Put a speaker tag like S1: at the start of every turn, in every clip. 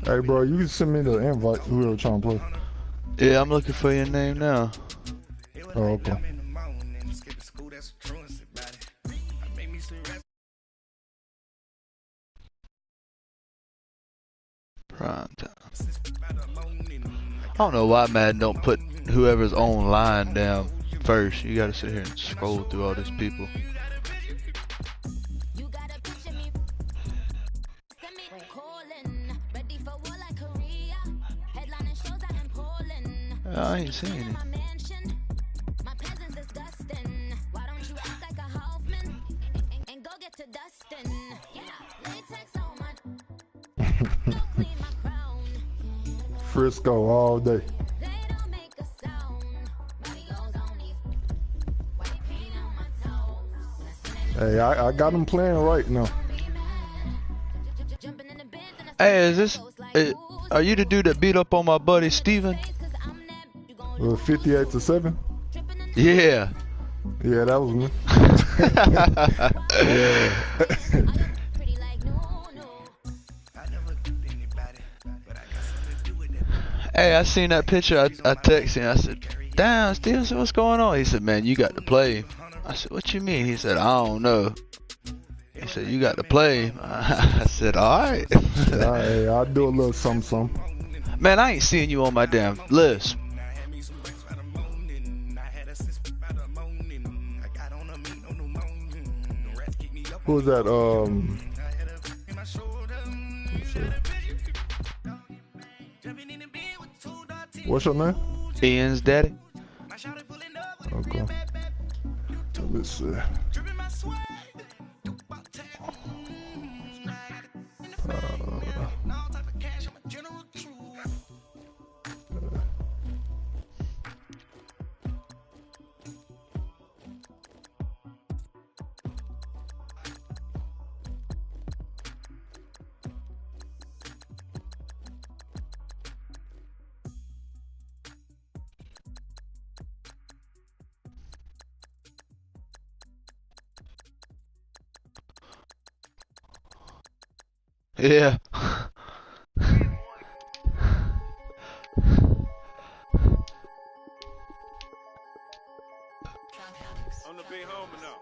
S1: Hey, bro, you can send me the invite. Whoever trying to play.
S2: Yeah, I'm looking for your name now.
S1: Oh, okay.
S2: Prime time. I don't know why Madden don't put whoever's online down first. You gotta sit here and scroll through all these people. I ain't seen it.
S1: Frisco all day. Hey, I got them playing right now.
S2: Hey, are you the dude that beat up on my buddy Steven?
S1: 58-7?
S2: Yeah.
S1: Yeah, that was me. Yeah.
S2: Hey, I seen that picture. I texted him. I said, "Damn, Steven, what's going on?" He said, "Man, you got to play." I said, "What you mean?" He said, "I don't know." He said, "You got to play." I said, "All right."
S1: Hey, I'll do a little something.
S2: Man, I ain't seeing you on my damn list.
S1: Who was that? Let's see. What's your name?
S2: Iansdaddy.
S1: Okay. Let's see.
S2: Yeah.
S3: I'm the big homie now.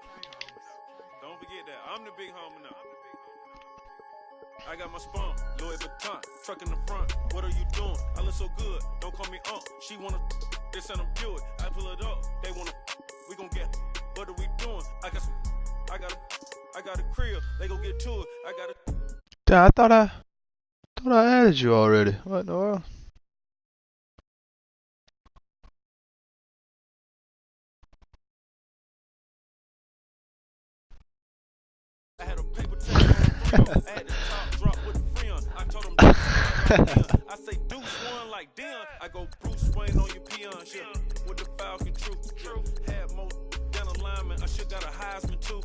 S3: Don't forget that. I'm the big homie now. I got my spawn, Louis Vuitton, truck in the front. What are you doing? I look so good. Don't call me She wanna this and I'm Buick. I pull it up. They wanna we gon' get. What are we doing? I got a crib. They gon' get to it.
S2: Damn, I thought I added you already. What in the world?
S3: I had a paper tag on the I had the top drop with a friend. I told him I say Deuce one like Dion. I go Bruce Wayne on your peon shit with the Falcon True. Had more than a lineman. I should got a Heisman too.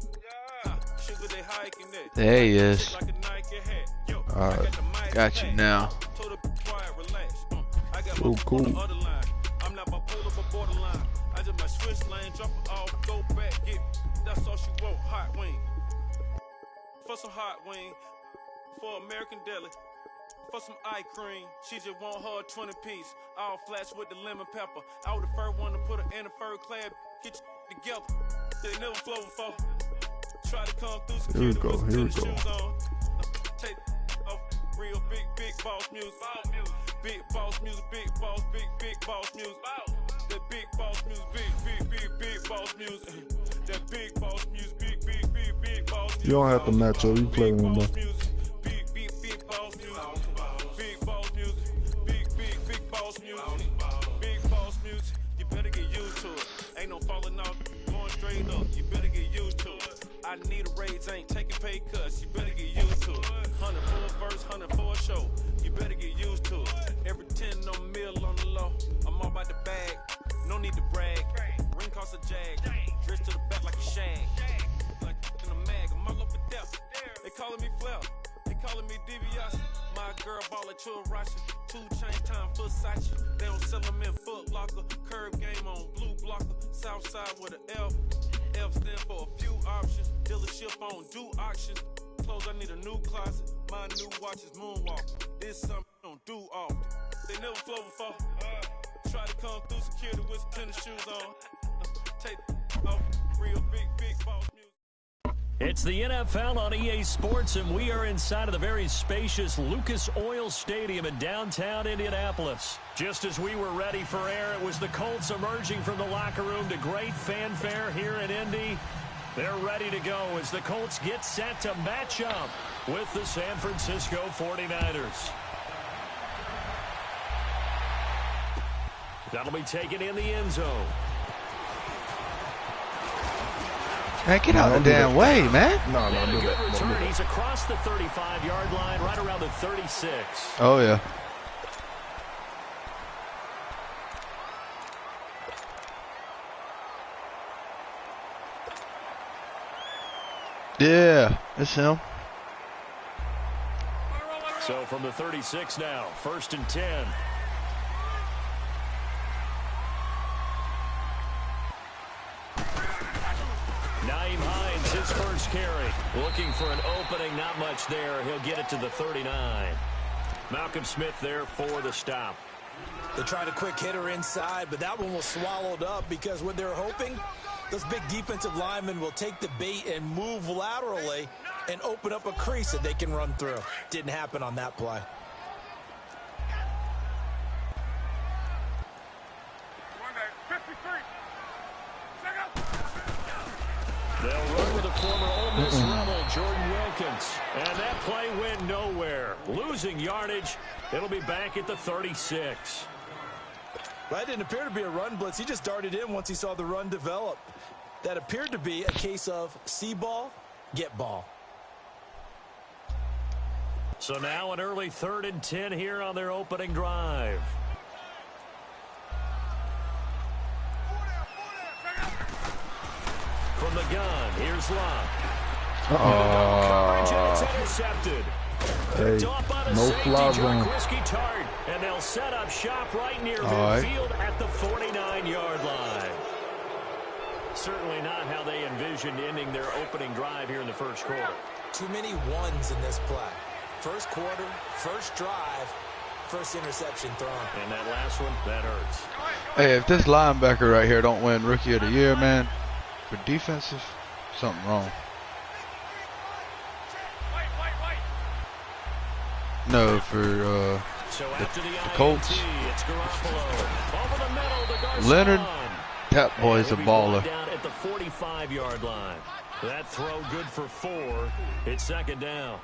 S3: Sugar they hiking that.
S2: There he is.
S3: Like a Nike hat. Yo,
S1: Alright.
S2: Got you now.
S3: Told her quiet, relax. I got
S1: Oh, cool.
S3: on the other line. I'm not bipolar but borderline. I just might switch lane, drop it off, go back, get. That's all she wrote. Hot wing. For some hot wing, for American deli, for some eye cream. She just want her 20-piece, all flats with the lemon pepper. I was the first one to put her in the fur clad, get you together. They never flow before. Try to come through security with some tennis shoes on. Take off real big boss music. Big boss music, big boss music. That big boss music, big boss music. That big boss music, big boss music.
S1: You don't have to match up. You play with them, bro.
S3: Big boss music. Big boss music. Big boss music. Big boss music. You better get used to it. Ain't no falling off, going straight up. You better get used to it. I need a raise, ain't taking pay cuts. You better get used to it. 100 for a verse, 100 for a show. You better get used to it. Every 10 on mill on the low. I'm all about the bag. No need to brag. Ring cost a jag. Dress to the back like a shag. Like in a mag. I'm all up and down. They calling me Flair. They calling me DBS. My girl ball like Churachi. 2 chain time for Sachi. They don't sell them in Foot Locker. Curve game on blue blocker. South side with an F. F stand for a few options. Dealership on do auctions. Clothes, I need a new closet. My new watch is Moonwalk. This something on do often. They never flow before. Try to come through security with some tennis shoes on. Take off real big boss music.
S4: It's the NFL on EA Sports, and we are inside of the very spacious Lucas Oil Stadium in downtown Indianapolis. Just as we were ready for air, it was the Colts emerging from the locker room to great fanfare here in Indy. They're ready to go as the Colts get set to match up with the San Francisco 49ers. That'll be taken in the end zone.
S2: Man, get out of the damn way, man.
S1: No,
S4: And a
S1: do
S4: good
S1: that.
S4: return. He's across the 35-yard line, right around the 36.
S2: Oh, yeah. Yeah, it's him.
S4: So from the 36 now, 1st and 10. Naeem Hines, his first carry. Looking for an opening, not much there. He'll get it to the 39. Malcolm Smith there for the stop.
S5: They tried a quick hitter inside, but that one was swallowed up because what they're hoping, those big defensive linemen will take the bait and move laterally and open up a crease that they can run through. Didn't happen on that play.
S4: They'll run with the former Ole Miss Rebel, Jordan Wilkins. And that play went nowhere. Losing yardage. It'll be back at the 36.
S5: That didn't appear to be a run blitz. He just darted in once he saw the run develop. That appeared to be a case of see ball, get ball.
S4: So now an early 3rd and 10 here on their opening drive. From the gun, here's Locke. Coverage, and it's intercepted.
S1: Hey,
S4: Off by the
S1: no
S4: safety,
S1: fly
S4: Joe
S1: zone.
S4: Tart, and they'll set up shop right near
S2: right.
S4: midfield at the 49-yard line. Certainly not how they envisioned ending their opening drive here in the first quarter.
S5: Too many ones in this play. First quarter, first drive, first interception thrown.
S4: And that last one, that hurts.
S2: Hey, if this linebacker right here don't win Rookie of the Year, man, for defensive, something wrong. No, for
S4: So
S2: the
S4: after the
S2: Colts.
S4: INT, it's Garoppolo. Over the middle to Garcon.
S2: Leonard, that boy's a
S4: And he'll be brought
S2: baller.
S4: down at the 45-yard line. That throw good for 4. It's 2nd down.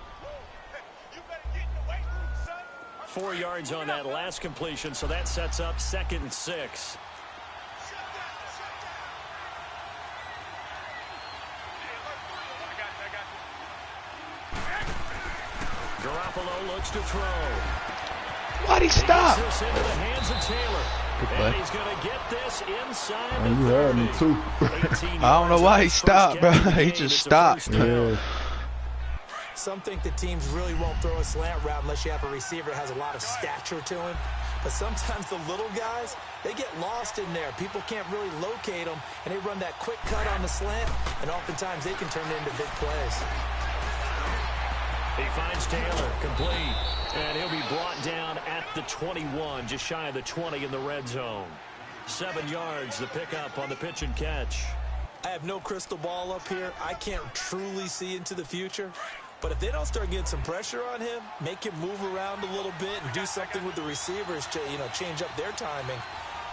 S4: 4 yards on that last completion, so that sets up 2nd and 6. Garoppolo looks to throw.
S2: Why'd he stop?
S4: He gets this into the hands of Taylor.
S2: Good play.
S4: And he's going to get this inside
S1: Man,
S4: the
S1: you had me
S4: 30.
S1: too.
S4: 18
S2: I don't know why he
S4: yards on
S2: stopped, bro.
S4: his first catch of the
S2: He
S4: game.
S2: just
S4: It's a
S2: stopped.
S4: first down.
S1: Yeah.
S5: Some think the teams really won't throw a slant route unless you have a receiver that has a lot of stature to him. But sometimes the little guys, they get lost in there. People can't really locate them, and they run that quick cut on the slant, and oftentimes they can turn it into big plays.
S4: He finds Taylor, complete, and he'll be brought down at the 21, just shy of the 20 in the red zone. 7 yards, the pickup on the pitch and catch.
S5: I have no crystal ball up here. I can't truly see into the future. But if they don't start getting some pressure on him, make him move around a little bit and do something with the receivers to, change up their timing,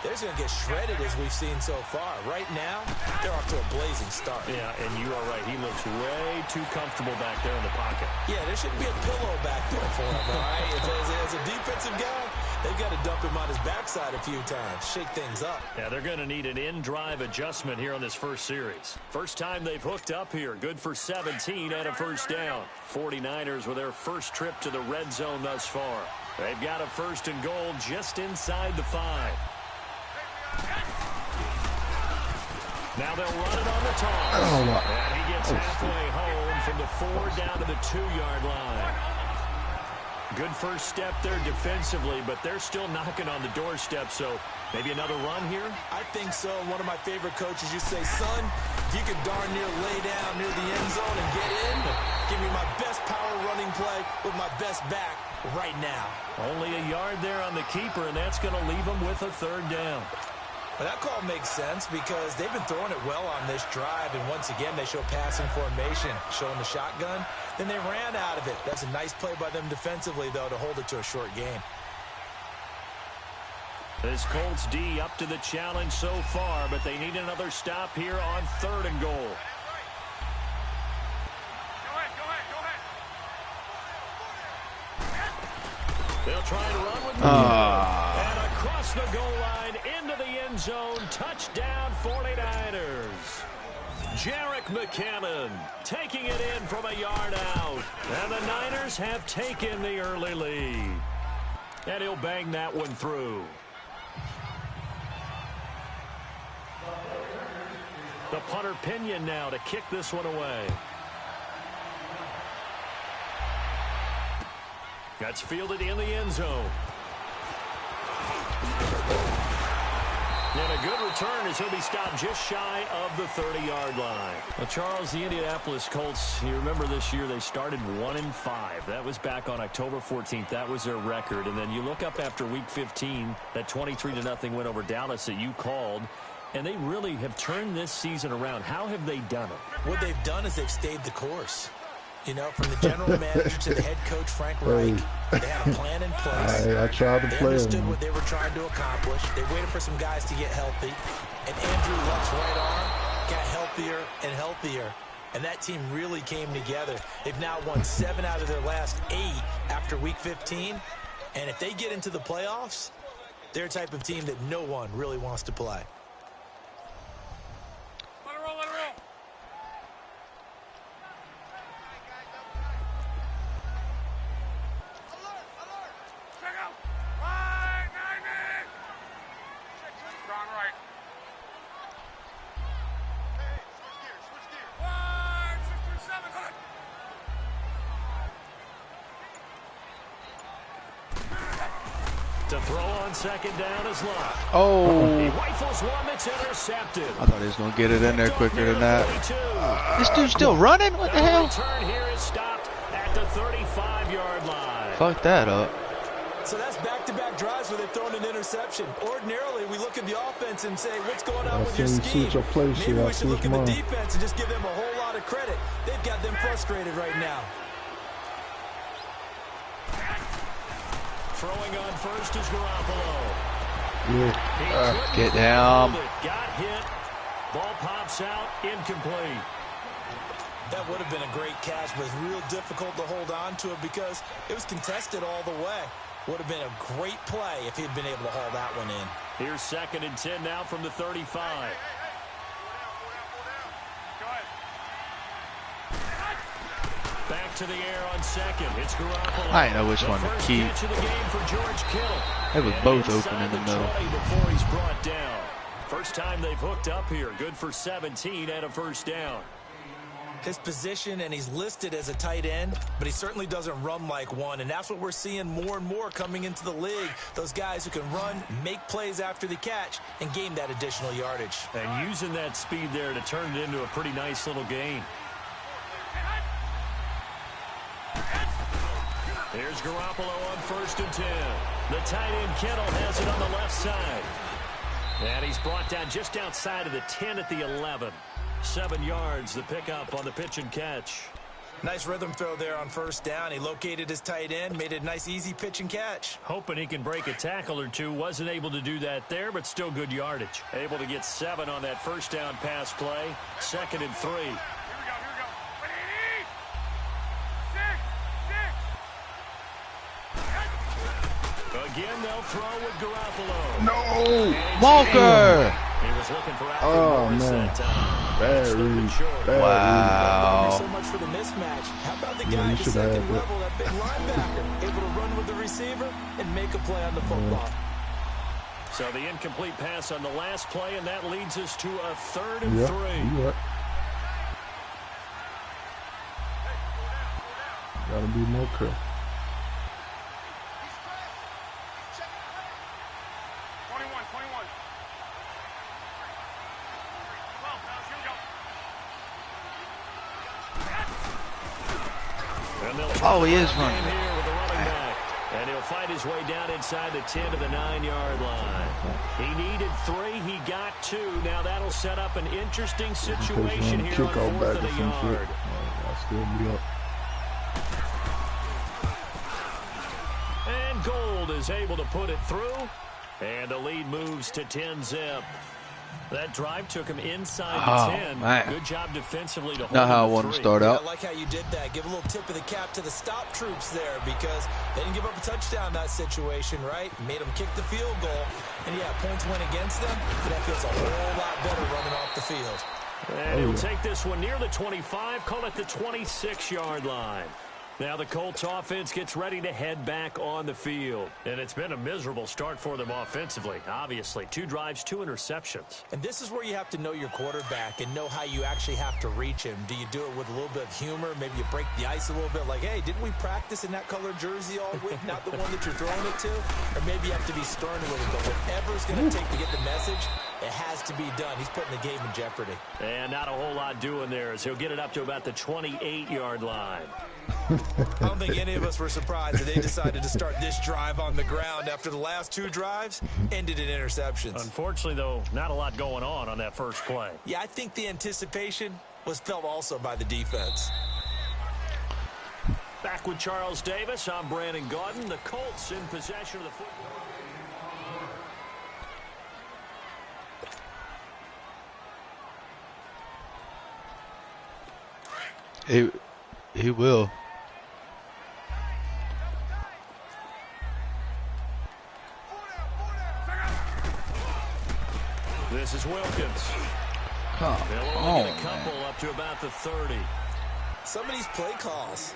S5: they're just going to get shredded as we've seen so far. Right now, they're off to a blazing start.
S4: Yeah, and you are right. He looks way too comfortable back there in the pocket.
S5: Yeah, there shouldn't be a pillow back there for him, all right? As a defensive guy, they've got to dump him on his backside a few times, shake things up.
S4: Yeah, they're going to need an in-drive adjustment here on this first series. First time they've hooked up here. Good for 17 and a first down. 49ers with their first trip to the red zone thus far. They've got a 1st and goal just inside the 5. Now they'll run it on the toss.
S1: Oh, wow.
S4: And he gets halfway home from the 4 down to the 2-yard line. Good first step there defensively, but they're still knocking on the doorstep, so maybe another run here?
S5: I think so. One of my favorite coaches used to say, son, if you could darn near lay down near the end zone and get in, give me my best power running play with my best back, right now.
S4: Only a yard there on the keeper, and that's going to leave them with a third down.
S5: Well, that call makes sense because they've been throwing it well on this drive, and once again, they show passing formation, showing the shotgun. Then they ran out of it. That's a nice play by them defensively, though, to hold it to a short gain.
S4: This Colts D up to the challenge so far, but they need another stop here on 3rd and goal. They'll try and run with and across the goal line into the end zone. Touchdown 49ers. Jerick McKinnon taking it in from a yard out. And the Niners have taken the early lead. And he'll bang that one through. The punter Pinion now to kick this one away. That's fielded in the end zone. And a good return as he'll be stopped just shy of the 30-yard line. Well, Charles, the Indianapolis Colts, you remember this year they started 1-5. That was back on October 14th. That was their record. And then you look up after Week 15, that 23-0 win over Dallas that you called. And they really have turned this season around. How have they done it?
S5: What they've done is they've stayed the course. You know, from the general manager to the head coach, Frank Reich, they had a plan in place.
S1: I tried to
S5: they
S1: play
S5: understood
S1: him.
S5: what they were trying to accomplish. They waited for some guys to get healthy. And Andrew Luck's right arm got healthier and healthier. And that team really came together. They've now won 7 out of their last 8 after Week 15. And if they get into the playoffs, they're a type of team that no one really wants to play.
S4: To throw on second down is Luck.
S2: Oh.
S4: He rifles one that's intercepted.
S2: I thought he was going to get it in there quicker than that. This dude's still running? What the hell?
S4: Return here is stopped at the 35-yard line.
S2: Fuck that up.
S5: So that's back-to-back drives where they've thrown an interception. Ordinarily, we look at the offense and say, what's going on with your scheme? Maybe we should look at the defense and just give them a whole lot of credit. They've got them frustrated right now.
S4: Throwing on first is Garoppolo.
S2: Get down.
S4: Got hit. Ball pops out. Incomplete.
S5: That would have been a great catch, but it's real difficult to hold on to it because it was contested all the way. Would have been a great play if he'd been able to haul that one in.
S4: Here's 2nd and 10 now from the 35. Back to the air on second. It's Garoppolo.
S2: I didn't know which one to keep.
S4: Catch of the game for George Kittle.
S2: They was both open in the middle.
S4: Before he's brought down. First time they've hooked up here. Good for 17 and a first down.
S5: His position, and he's listed as a tight end, but he certainly doesn't run like one, and that's what we're seeing more and more coming into the league. Those guys who can run, make plays after the catch, and gain that additional yardage.
S4: And using that speed there to turn it into a pretty nice little gain. Here's Garoppolo on 1st and 10. The tight end Kittle has it on the left side. And he's brought down just outside of the 10 at the 11. 7 yards, the pickup on the pitch and catch.
S5: Nice rhythm throw there on first down. He located his tight end, made it a nice, easy pitch and catch.
S4: Hoping he can break a tackle or two. Wasn't able to do that there, but still good yardage. Able to get 7 on that first down pass play. 2nd and 3. Again, they'll throw with Garoppolo.
S1: No!
S2: Walker!
S4: He was looking for
S1: Oh,
S4: Morris
S1: man.
S4: that time.
S1: Bad read.
S2: Wow.
S5: So much for the mismatch. How about the
S1: Yeah,
S5: guy
S1: you
S5: at the
S1: should have
S5: second
S1: it.
S5: level, that big linebacker, able to run with the receiver and make a play on the football.
S4: So the incomplete pass on the last play, and that leads us to a 3rd and
S1: Yep,
S4: 3.
S1: you right. Gotta be more careful.
S3: 21.
S2: Oh, he is running.
S4: Here with the running back. fight his way down inside the 10 to the 9-yard line. He needed 3. He got 2. Now that'll set up an interesting situation here on 4th and a yard.
S1: I'll still be up.
S4: And Gold is able to put it through. And the lead moves to 10-zip. That drive took him inside the 10.
S2: Man.
S4: Good job defensively to hold
S2: Not how I
S4: him
S2: want to
S4: free.
S2: start out.
S5: I like how you did that. Give a little tip of the cap to the stop troops there because they didn't give up a touchdown in that situation, right? Made them kick the field goal. And, yeah, points went against them, but that feels a whole lot better running off the field.
S4: And he'll take this one near the 25, call it the 26-yard line. Now the Colts offense gets ready to head back on the field. And it's been a miserable start for them offensively, obviously. 2 drives, 2 interceptions.
S5: And this is where you have to know your quarterback and know how you actually have to reach him. Do you do it with a little bit of humor? Maybe you break the ice a little bit like, hey, didn't we practice in that color jersey all week? Not the one that you're throwing it to? Or maybe you have to be stern with it. But whatever it's going to take to get the message, it has to be done. He's putting the game in jeopardy.
S4: And not a whole lot doing there as he'll get it up to about the 28-yard line.
S5: I don't think any of us were surprised that they decided to start this drive on the ground after the last 2 drives ended in interceptions.
S4: Unfortunately, though, not a lot going on that first play.
S5: Yeah, I think the anticipation was felt also by the defense.
S4: Back with Charles Davis, I'm Brandon Gaudin. The Colts in possession of the football.
S2: He will.
S4: This is Wilkins.
S2: Come
S4: They'll
S2: on,
S4: only get a couple up to about the 30.
S5: Some of these play calls,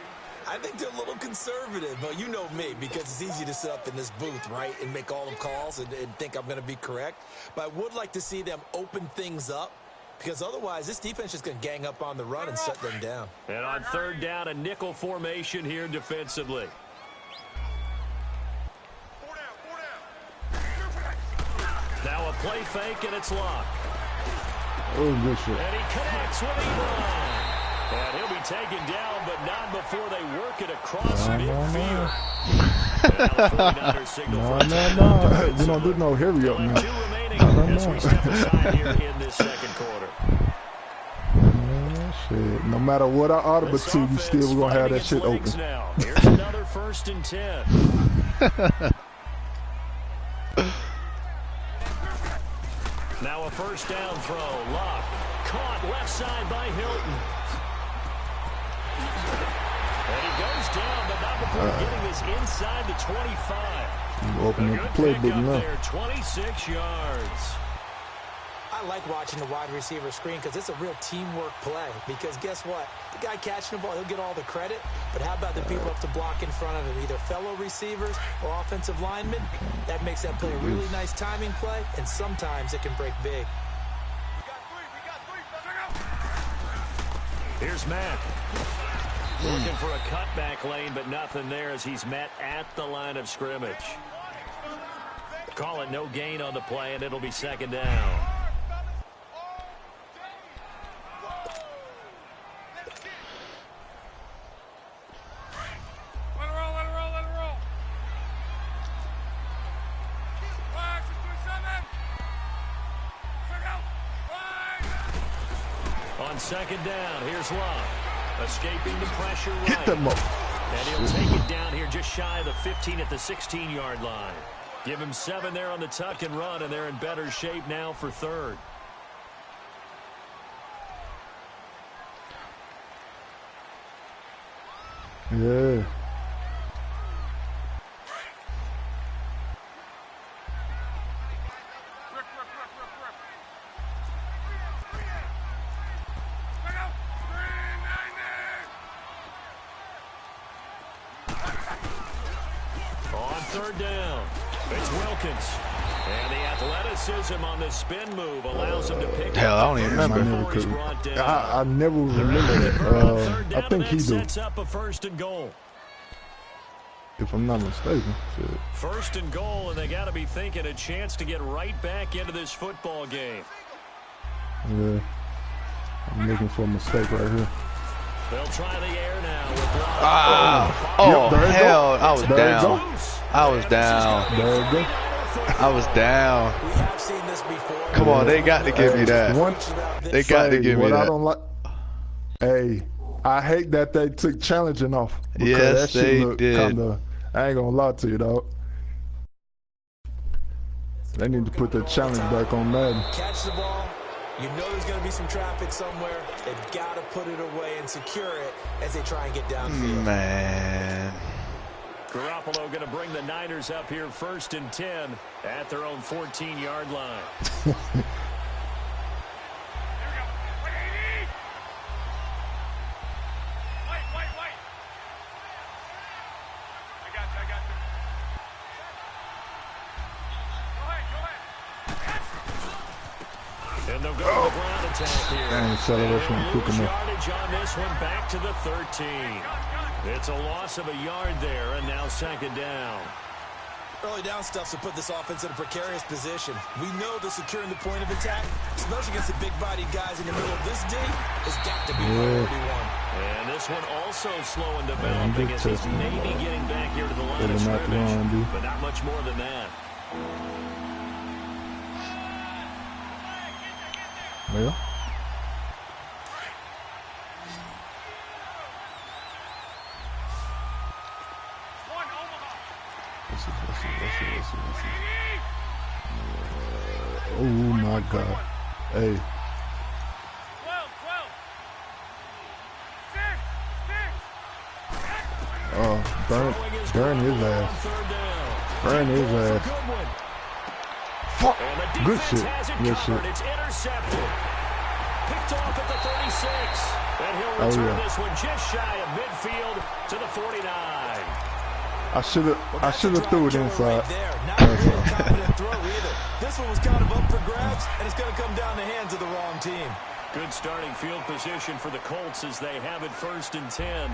S5: I think they're a little conservative, but you know me, because it's easy to sit up in this booth, right, and make all the calls and think I'm going to be correct. But I would like to see them open things up, because otherwise this defense is going to gang up on the run and shut them down.
S4: And on 3rd down, a nickel formation here defensively. Now a play fake, and it's locked.
S1: Oh, good shit.
S4: And he connects with Ebron. And he'll be taken down, but not before they work it across midfield.
S1: No. You don't do no hurry up, man.
S4: 2 remaining as we step aside here in this second quarter.
S1: Shit. No matter what I audible to, you still going to have that shit open.
S4: Now. Here's another 1st and 10. Now a 1st down throw. Luck. Caught left side by Hilton. And he goes down, but not before getting this inside the 25.
S1: Open up the playbook now.
S4: There, 26 yards.
S5: I like watching the wide receiver screen because it's a real teamwork play. Because guess what? The guy catching the ball, he'll get all the credit. But how about the people up to block in front of him? Either fellow receivers or offensive linemen. That makes that play a really nice timing play. And sometimes it can break big.
S4: Here's Mack. Looking for a cutback lane, but nothing there as he's met at the line of scrimmage. Call it no gain on the play, and it'll be 2nd down. On 2nd down, here's Luck. Escaping the pressure right.
S1: Hit them up.
S4: And he'll take it down here just shy of the 15 at the 16-yard line. Give him 7 there on the tuck and run, and they're in better shape now for 3rd.
S1: Yeah.
S4: On 3rd down, it's Wilkins. And the athleticism on the spin move allows him to pick
S2: Hell, I
S4: up
S2: don't even
S4: the first
S2: remember.
S4: before he's brought down.
S1: I never remember that. I think he do,
S4: sets up a 1st and goal.
S1: if I'm not mistaken. Shit.
S4: 1st and goal, and they got to be thinking a chance to get right back into this football game.
S1: Yeah. I'm looking for a mistake right here.
S4: They'll try the air now with Love.
S2: Oh,
S1: Yep, there you
S2: hell,
S1: go.
S2: I was
S1: There you
S2: down.
S1: go.
S2: I was down.
S1: There you go.
S2: I was down.
S5: We have seen this before.
S2: Come on, they got to give me that. They got to give me
S1: what
S2: that.
S1: I don't like. Hey, I hate that they took challenging off. Because
S2: Yes,
S1: that shit
S2: they
S1: look
S2: did.
S1: Kinda, I ain't gonna lie to you, dog. They need to put the challenge back on Madden.
S5: Catch the ball. You know there's going to be some traffic somewhere. They've got to put it away and secure it as they try and get downfield.
S2: Man.
S4: Garoppolo going to bring the Niners up here 1st and 10 at their own 14-yard line. And they'll go to the ground attack here.
S1: And acceleration quick enough.
S4: Yardage on this one, back to the 13. It's a loss of a yard there, and now 2nd down.
S5: Early down stuff to put this offense in a precarious position. We know that securing the point of attack, especially against the big-bodied guys in the middle of this D, has got to be priority one.
S4: And this one also slow and developing as he's maybe getting back here to the line of scrimmage, but not much more than that.
S1: Well. Let's see. Oh my God. Hey. 12. Burn his ass. Burn his ass. Fuck. Good shit. Good shit.
S4: It's intercepted. Picked off at the 36. And he'll return this one just shy of midfield to the 49.
S1: I should have threw it inside.
S5: Not a real confident throw either. This one was kind of up for grabs, and it's going to come down the hands of the wrong team.
S4: Good starting field position for the Colts as they have it 1st and 10.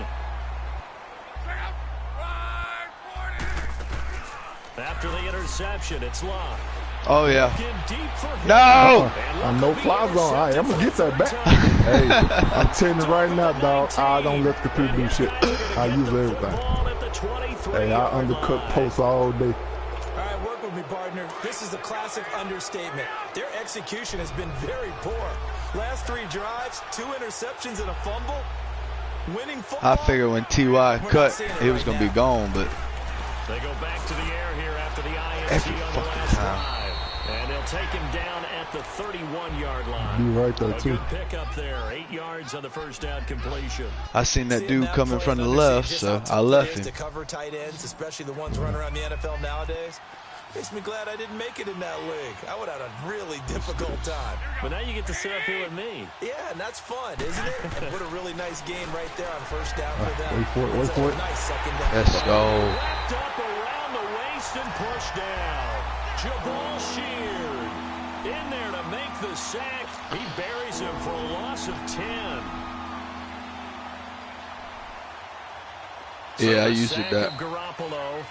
S4: After the interception, it's locked.
S2: Oh, yeah. No!
S1: I'm no fly zone. Right, I'm going to get that back. Hey, I'm telling you right now, dog, I don't let the people do shit. I use everything. Hey, I undercut posts all day.
S5: All right, work with me, partner. This is a classic understatement. Their execution has been very poor. Last 3 drives, 2 interceptions and a fumble. Winning football.
S2: I figured when T.Y. cut, it was going to be gone, but
S4: they go back to the air here after the INT on the last drive. And they'll take him down at the 31-yard line.
S1: Be right there, too.
S4: A good pickup there. 8 yards on the 1st down completion.
S2: I seen that dude coming from the left, so I left him.
S5: To cover tight ends, especially the ones running around the NFL nowadays. Makes me glad I didn't make it in that league. I would have had a really difficult time.
S4: But now you get to sit up here with me.
S5: Yeah, and that's fun, isn't it? And put a really nice game right there on 1st down for them.
S1: Wait for it, wait for it.
S5: Nice 2nd down.
S2: Let's go.
S4: Wrapped up around the waist and pushed down. Jabal Sheard in there to make the sack. He buries him for a loss of 10.
S2: Yeah, I used it that.
S4: Garoppolo.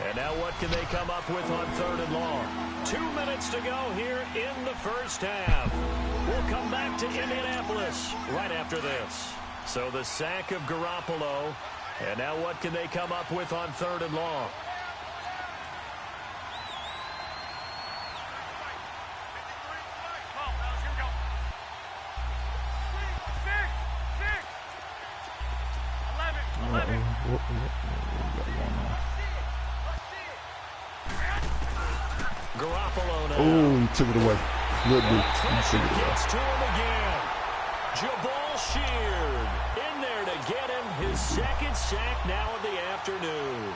S4: And now what can they come up with on 3rd and long? 2 minutes to go here in the 1st half. We'll come back to Indianapolis right after this. So the sack of Garoppolo. And now what can they come up with on 3rd and long? Garoppolo now.
S1: Oh, he took it away. Good dude. He took it away.
S4: Gets to him again. Jabal Sheard in there to get him his 2nd sack now of the afternoon.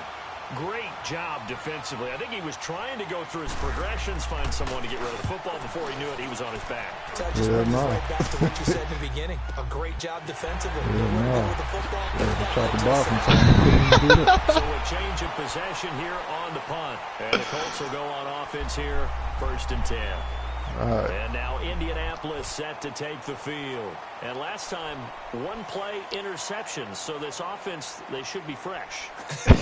S4: Great job defensively. I think he was trying to go through his progressions, find someone to get rid of the football. Before he knew it, he was on his back.
S5: Just right back to what you said in the beginning. A great job defensively. With the football.
S4: So a change of possession here on the punt. And the Colts will go on offense here, 1st and 10.
S1: Right.
S4: And now Indianapolis set to take the field. And last time, 1 play interceptions. So this offense, they should be fresh.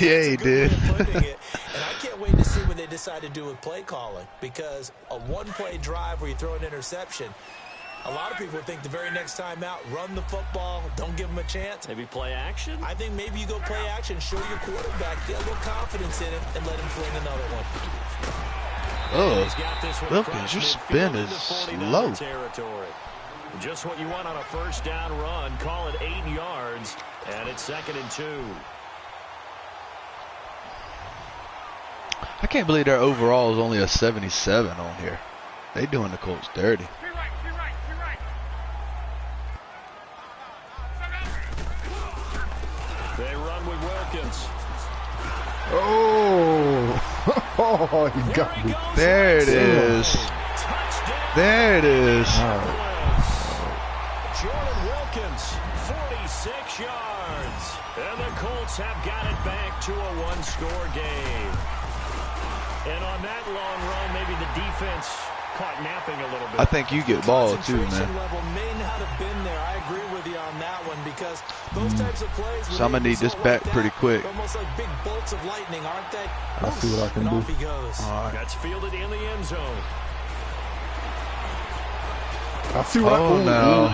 S2: Yeah, he did.
S5: And I can't wait to see what they decide to do with play calling. Because a 1-play drive where you throw an interception, A lot of people think the very next time out, run the football, don't give them a chance.
S4: Maybe play action?
S5: I think maybe you go play action, show your quarterback, get a little confidence in him, and let him fling another one.
S2: Oh, Wilkins, your spin is slow.
S4: Territory. Just what you want on a first down run. Call it 8 yards, and it's 2nd and 2.
S2: I can't believe their overall is only a 77 on here. They doing the Colts dirty.
S4: They run with Wilkins.
S1: Oh, he got me.
S2: There it is. There it is.
S4: Jordan Wilkins, 46 yards. And the Colts have got it back to a one-score game. And on that long run, maybe the defense caught napping a little bit.
S2: I think you get ball too, man.
S5: Level may not have been there. I agree with you on that one because those types of plays.
S2: So I'm gonna need this back pretty quick.
S5: Almost like big bolts of lightning, aren't they?
S1: I'll see what I can do.
S5: Off he goes.
S2: All right.
S4: That's fielded in the end zone.
S1: I see what
S2: no.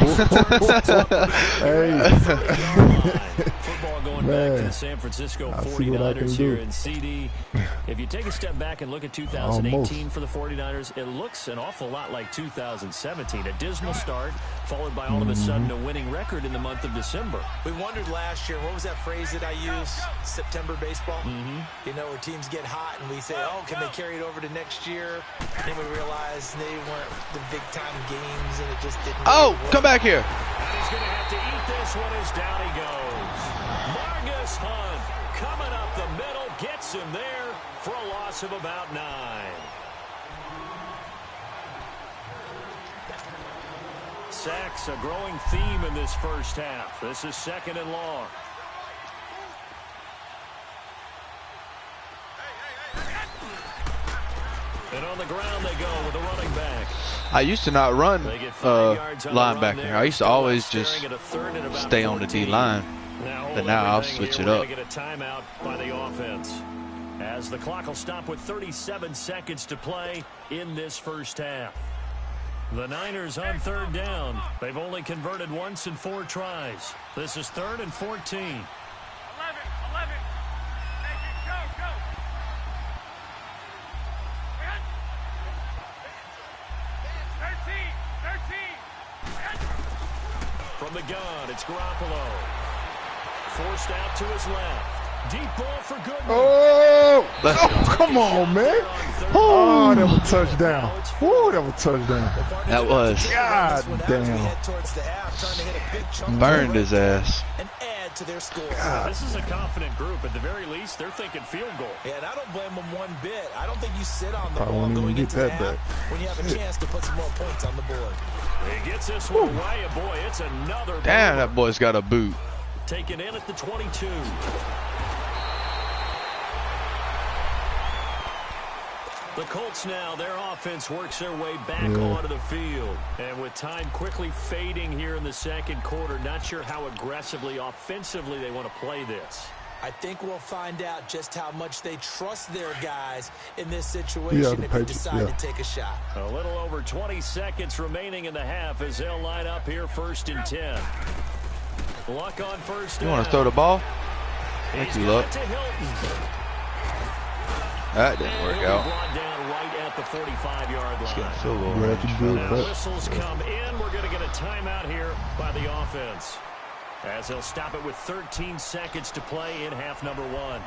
S1: Hey.
S4: Football going back to the San Francisco 49ers here in CD. If you take a step back and look at 2018 for the 49ers, it looks an awful lot like 2017. A dismal start, followed by all of a sudden a winning record in the month of December.
S5: We wondered last year, what was that phrase that I used? September baseball? You know, where teams get hot and we say, oh, can they carry it over to next year? And then we realized they weren't the big-time games and it just didn't
S2: Oh,
S5: really work.
S2: come back here.
S4: And he's going to have to eat this one as down he goes. Margus Hunt coming up the middle, gets him there for a loss of about 9. Sacks, a growing theme in this first half. This is 2nd and long. And on the ground they go with the running back.
S2: I used to not run linebacker. I used to always just stay on the D-line. But now I'll switch it up.
S4: Get a timeout by the offense. As the clock will stop with 37 seconds to play in this first half. The Niners on 3rd down. They've only converted once in 4 tries. This is 3rd and 14.
S3: 11.
S4: From the gun, it's Garoppolo. Forced out to his left. Deep ball for Goodman.
S1: Oh, come on, man. Oh, that was a touchdown. Woo, that was a touchdown.
S2: That was.
S1: God damn.
S2: Burned his ass.
S5: And add to their score.
S4: This is a confident group. At the very least, they're thinking field goal.
S5: Yeah, and I don't blame them one bit. I don't think you sit on the
S1: Probably
S5: ball
S1: won't even
S5: going
S1: get
S5: into
S1: that
S5: the half
S1: back.
S5: when you have a chance to put some more points on the board.
S4: He gets this one away, and boy, it's another.
S2: Damn, that boy's got a boot.
S4: Taken in at the 22. The Colts now, their offense works their way back onto the field. And with time quickly fading here in the second quarter, not sure how aggressively, offensively they want to play this.
S5: I think we'll find out just how much they trust their guys in this situation if they decide to take a shot.
S4: A little over 20 seconds remaining in the half as they'll line up here 1st and 10. Luck on first down.
S2: You want to throw the ball? Thank you, Luck. That didn't work out.
S4: Brought down right at the 45-yard line.
S2: Getting field goal range.
S4: Now whistles come in. We're going to get a timeout here by the offense, as they'll stop it with 13 seconds to play in half number 1.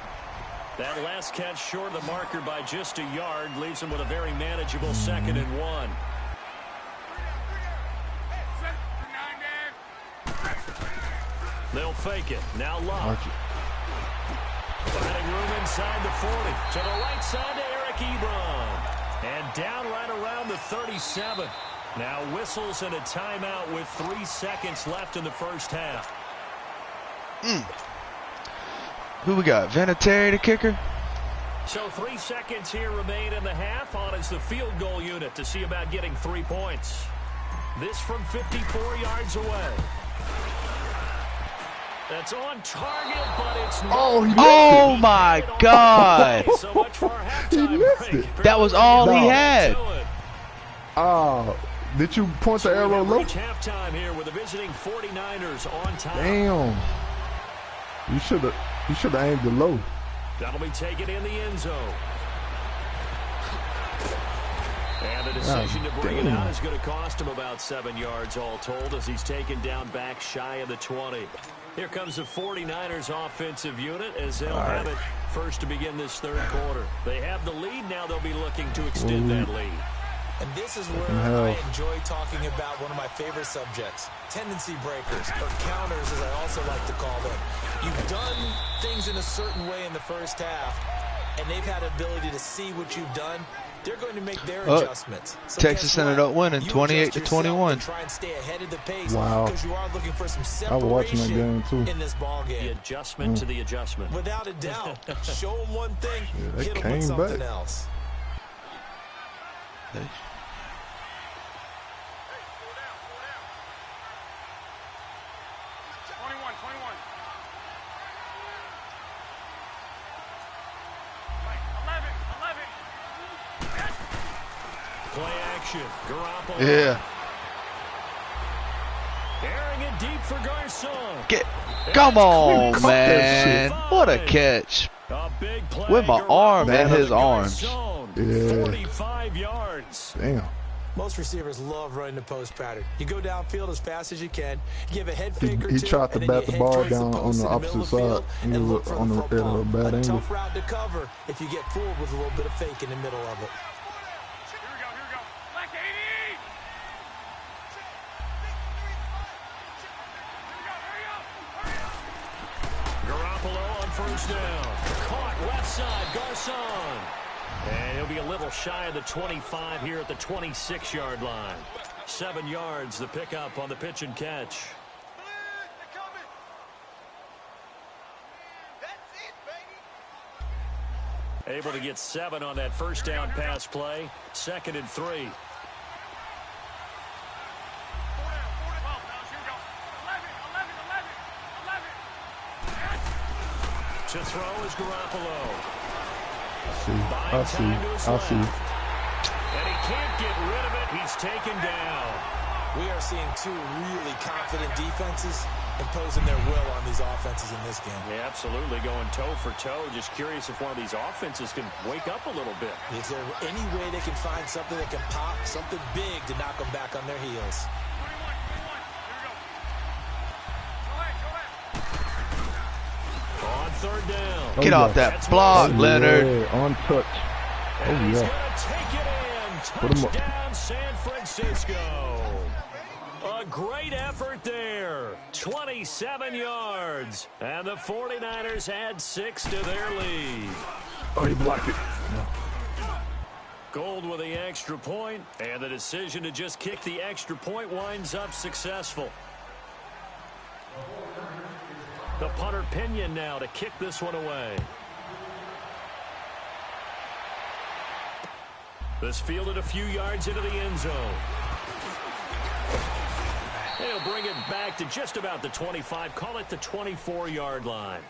S4: That last catch short of the marker by just a yard leaves them with a very manageable 2nd and 1. They'll fake it. Now Locke. Finding room inside the 40. To the right side to Eric Ebron. And down right around the 37. Now whistles and a timeout with 3 seconds left in the first half.
S2: Who we got? Vinatieri, the kicker?
S4: So 3 seconds here remain in the half. On is the field goal unit to see about getting 3 points. This from 54 yards away. That's on target, but it's not.
S2: Oh my God.
S4: So much for our halftime break.
S2: That was all he had.
S1: Oh, Did you point the arrow low?
S4: Halftime here with the visiting 49ers on top.
S1: Damn. You should have aimed it low.
S4: That'll be taken in the end zone. And the decision to bring it out is going to cost him about 7 yards all told as he's taken down back shy of the 20. Here comes the 49ers offensive unit as they'll have it first to begin this third quarter. They have the lead. Now they'll be looking to extend that lead.
S5: And this is where I enjoy talking about one of my favorite subjects, tendency breakers, or counters as I also like to call them. You've done things in a certain way in the first half, and they've had ability to see what you've done. They're going to make their adjustments. So
S2: Texas ended up winning 28-21.
S5: Try and stay ahead of the pace because you are looking for some
S1: I was watching that game too.
S5: in this ball game.
S4: The adjustment to the adjustment.
S5: Without a doubt. Show them one thing,
S1: they
S5: hit them with something
S1: back.
S5: else.
S3: Hey, 21.
S4: Play action. Garoppolo.
S2: Yeah.
S4: Airing it deep for Garcon.
S2: Come on, man. What a catch.
S4: A big play.
S2: With my arm in his arms.
S1: Yeah.
S4: 45 yards.
S1: Damn.
S5: Most receivers love running the post pattern. You go downfield as fast as you can. You give a head fake or two.
S1: He tried to bat the ball down on the opposite side. He was on the bad angle.
S5: Tough route to cover if you get fooled with a little bit of fake in the middle of it.
S3: Here we go. Black 80.
S4: Garoppolo on first down. Caught left side. Garcon. And he'll be a little shy of the 25 here at the 26-yard line. 7 yards, the pickup on the pitch and catch. Able to get 7 on that first down pass play. 2nd and 3. To throw is Garoppolo.
S1: I see.
S4: And he can't get rid of it. He's taken down.
S5: We are seeing two really confident defenses imposing their will on these offenses in this game.
S4: Yeah, absolutely. Going toe for toe. Just curious if one of these offenses can wake up a little bit.
S5: Is there any way they can find something that can pop, something big to knock them back on their heels?
S4: On third down.
S2: Get off that block, Leonard.
S1: Yeah, untouched. Oh,
S4: He's
S1: yeah.
S4: going to take it in.
S1: Put him up.
S4: Touchdown, San Francisco. A great effort there. 27 yards. And the 49ers add 6 to their lead.
S1: Oh, he blocked it.
S4: Gold with the extra point, and the decision to just kick the extra point winds up successful. The punter Pinion now to kick this one away. This fielded a few yards into the end zone. They'll bring it back to just about the 25, call it the 24-yard line.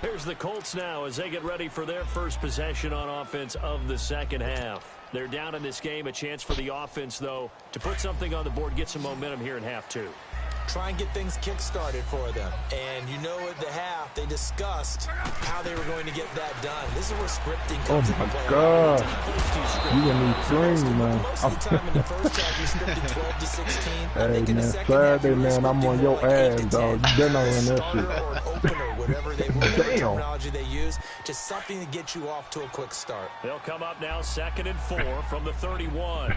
S4: Here's the Colts now as they get ready for their first possession on offense of the second half. They're down in this game, a chance for the offense, though, to put something on the board, get some momentum here in half 2.
S5: Try and get things kick-started for them. And you know at the half, they discussed how they were going to get that done. This is where scripting comes into play.
S1: Oh, my God. You're going to need 3, man.
S5: Most of the time in the first half, you scripted 12 to 16.
S1: Hey, man, Saturday, man, I'm on your ass, dog. They're not on that shit.
S5: Or an opener, whatever they want, the terminology they use. Just something to get you off to a quick start.
S4: They'll come up now 2nd and 4 from the 31.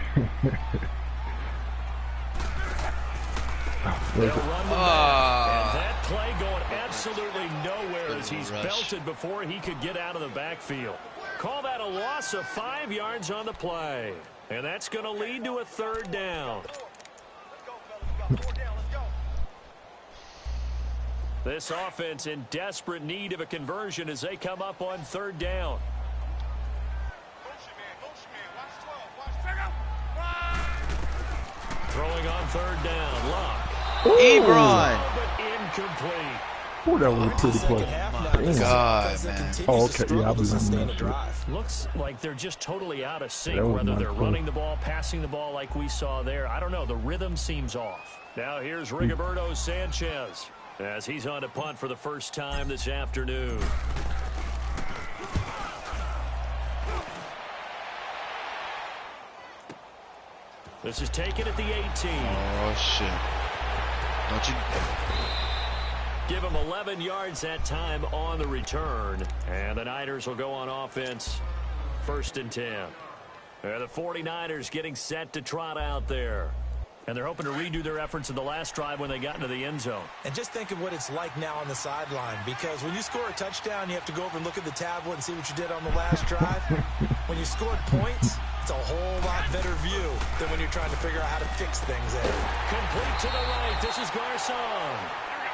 S4: They'll run the back, and that play going absolutely nowhere as he's belted before he could get out of the backfield. Call that a loss of 5 yards on the play. And that's going to lead to a third down. This offense in desperate need of a conversion as they come up on third down. Throwing on third down, Locke.
S2: Ebron.
S4: But incomplete.
S1: Oh, that was a pretty play.
S2: God, man.
S1: Oh, okay. Yeah, I was on that shit.
S4: Looks like they're just totally out of sync, whether they're running the ball, passing the ball like we saw there. I don't know. The rhythm seems off. Now here's Rigoberto Sanchez as he's on to punt for the first time this afternoon. This is taken at the 18.
S2: Oh, shit. Don't you...
S4: Give him 11 yards that time on the return. And the Niners will go on offense. 1st and 10. And the 49ers getting set to trot out there. And they're hoping to redo their efforts in the last drive when they got into the end zone.
S5: And just think of what it's like now on the sideline. Because when you score a touchdown, you have to go over and look at the tablet and see what you did on the last drive. When you scored points, it's a whole lot better view than when you're trying to figure out how to fix things there.
S4: Complete to the right. This is Garcon.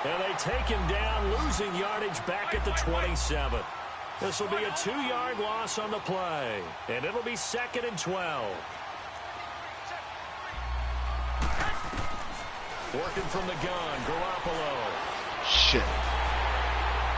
S4: And they take him down, losing yardage back at the 27. This will be a 2-yard loss on the play. And it'll be 2nd and 12. Working from the gun, Garoppolo.
S2: Shit.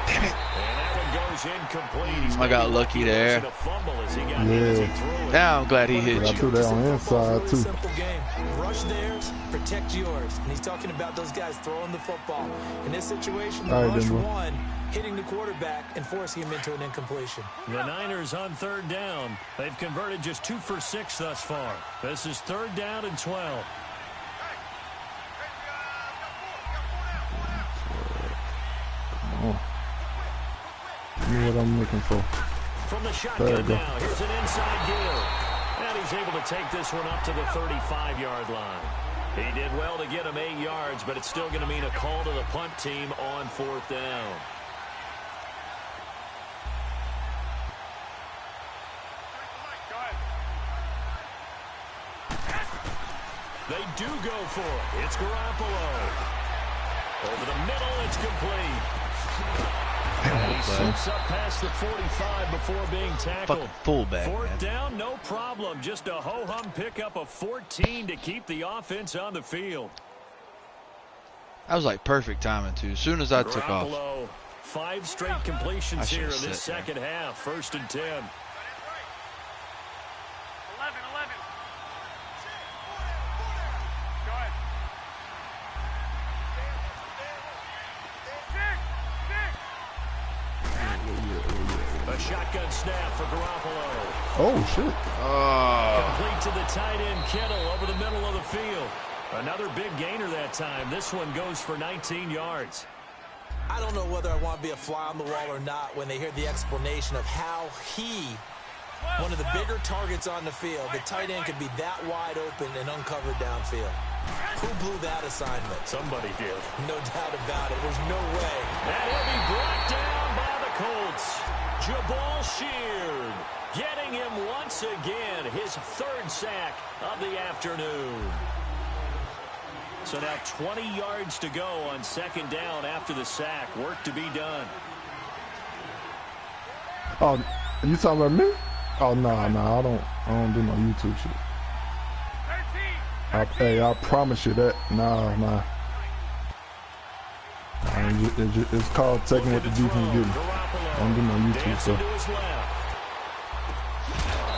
S2: Damn it.
S4: And that one goes incomplete.
S2: I got lucky there.
S1: Yeah.
S2: Now I'm glad he hit
S1: I
S2: you.
S1: threw that on the inside, too.
S5: Simple game. Rush theirs, protect yours. And he's talking about those guys throwing the football. In this situation, the rush one, hitting the quarterback and forcing him into an incompletion.
S4: The Niners on 3rd down. They've converted just 2 for 6 thus far. This is 3rd down and 12.
S1: What I'm looking for.
S4: From the shotgun now, here's an inside give. And he's able to take this one up to the 35-yard line. He did well to get him 8 yards, but it's still going to mean a call to the punt team on 4th down. They do go for it. It's Garoppolo. Over the middle, it's complete. And he slips up past the 45 before being tackled.
S2: Fucking fullback,
S4: 4th down, no problem. Just a ho-hum pickup of 14 to keep the offense on the field.
S2: That was like perfect timing, too. As soon as I took off.
S4: 5 straight completions here in this second half. 1st and 10.
S3: 11. Go ahead.
S4: A shotgun snap for Garoppolo.
S1: Oh, shit.
S4: Complete to the tight end, Kittle, over the middle of the field. Another big gainer that time. This one goes for 19 yards.
S5: I don't know whether I want to be a fly on the wall or not when they hear the explanation of how one of the bigger targets on the field, the tight end could be that wide open and uncovered downfield. Who blew that assignment?
S4: Somebody did.
S5: No doubt about it. There's no way.
S4: And he'll be brought down by the Colts. Jabal Sheard getting him once again, his 3rd sack of the afternoon. So now 20 yards to go on 2nd down after the sack. Work to be done.
S1: Oh, you talking about me? Oh, no, I don't do no YouTube shit. I promise you that. Nah. It's called taking what the defense gives. I don't do no YouTube stuff.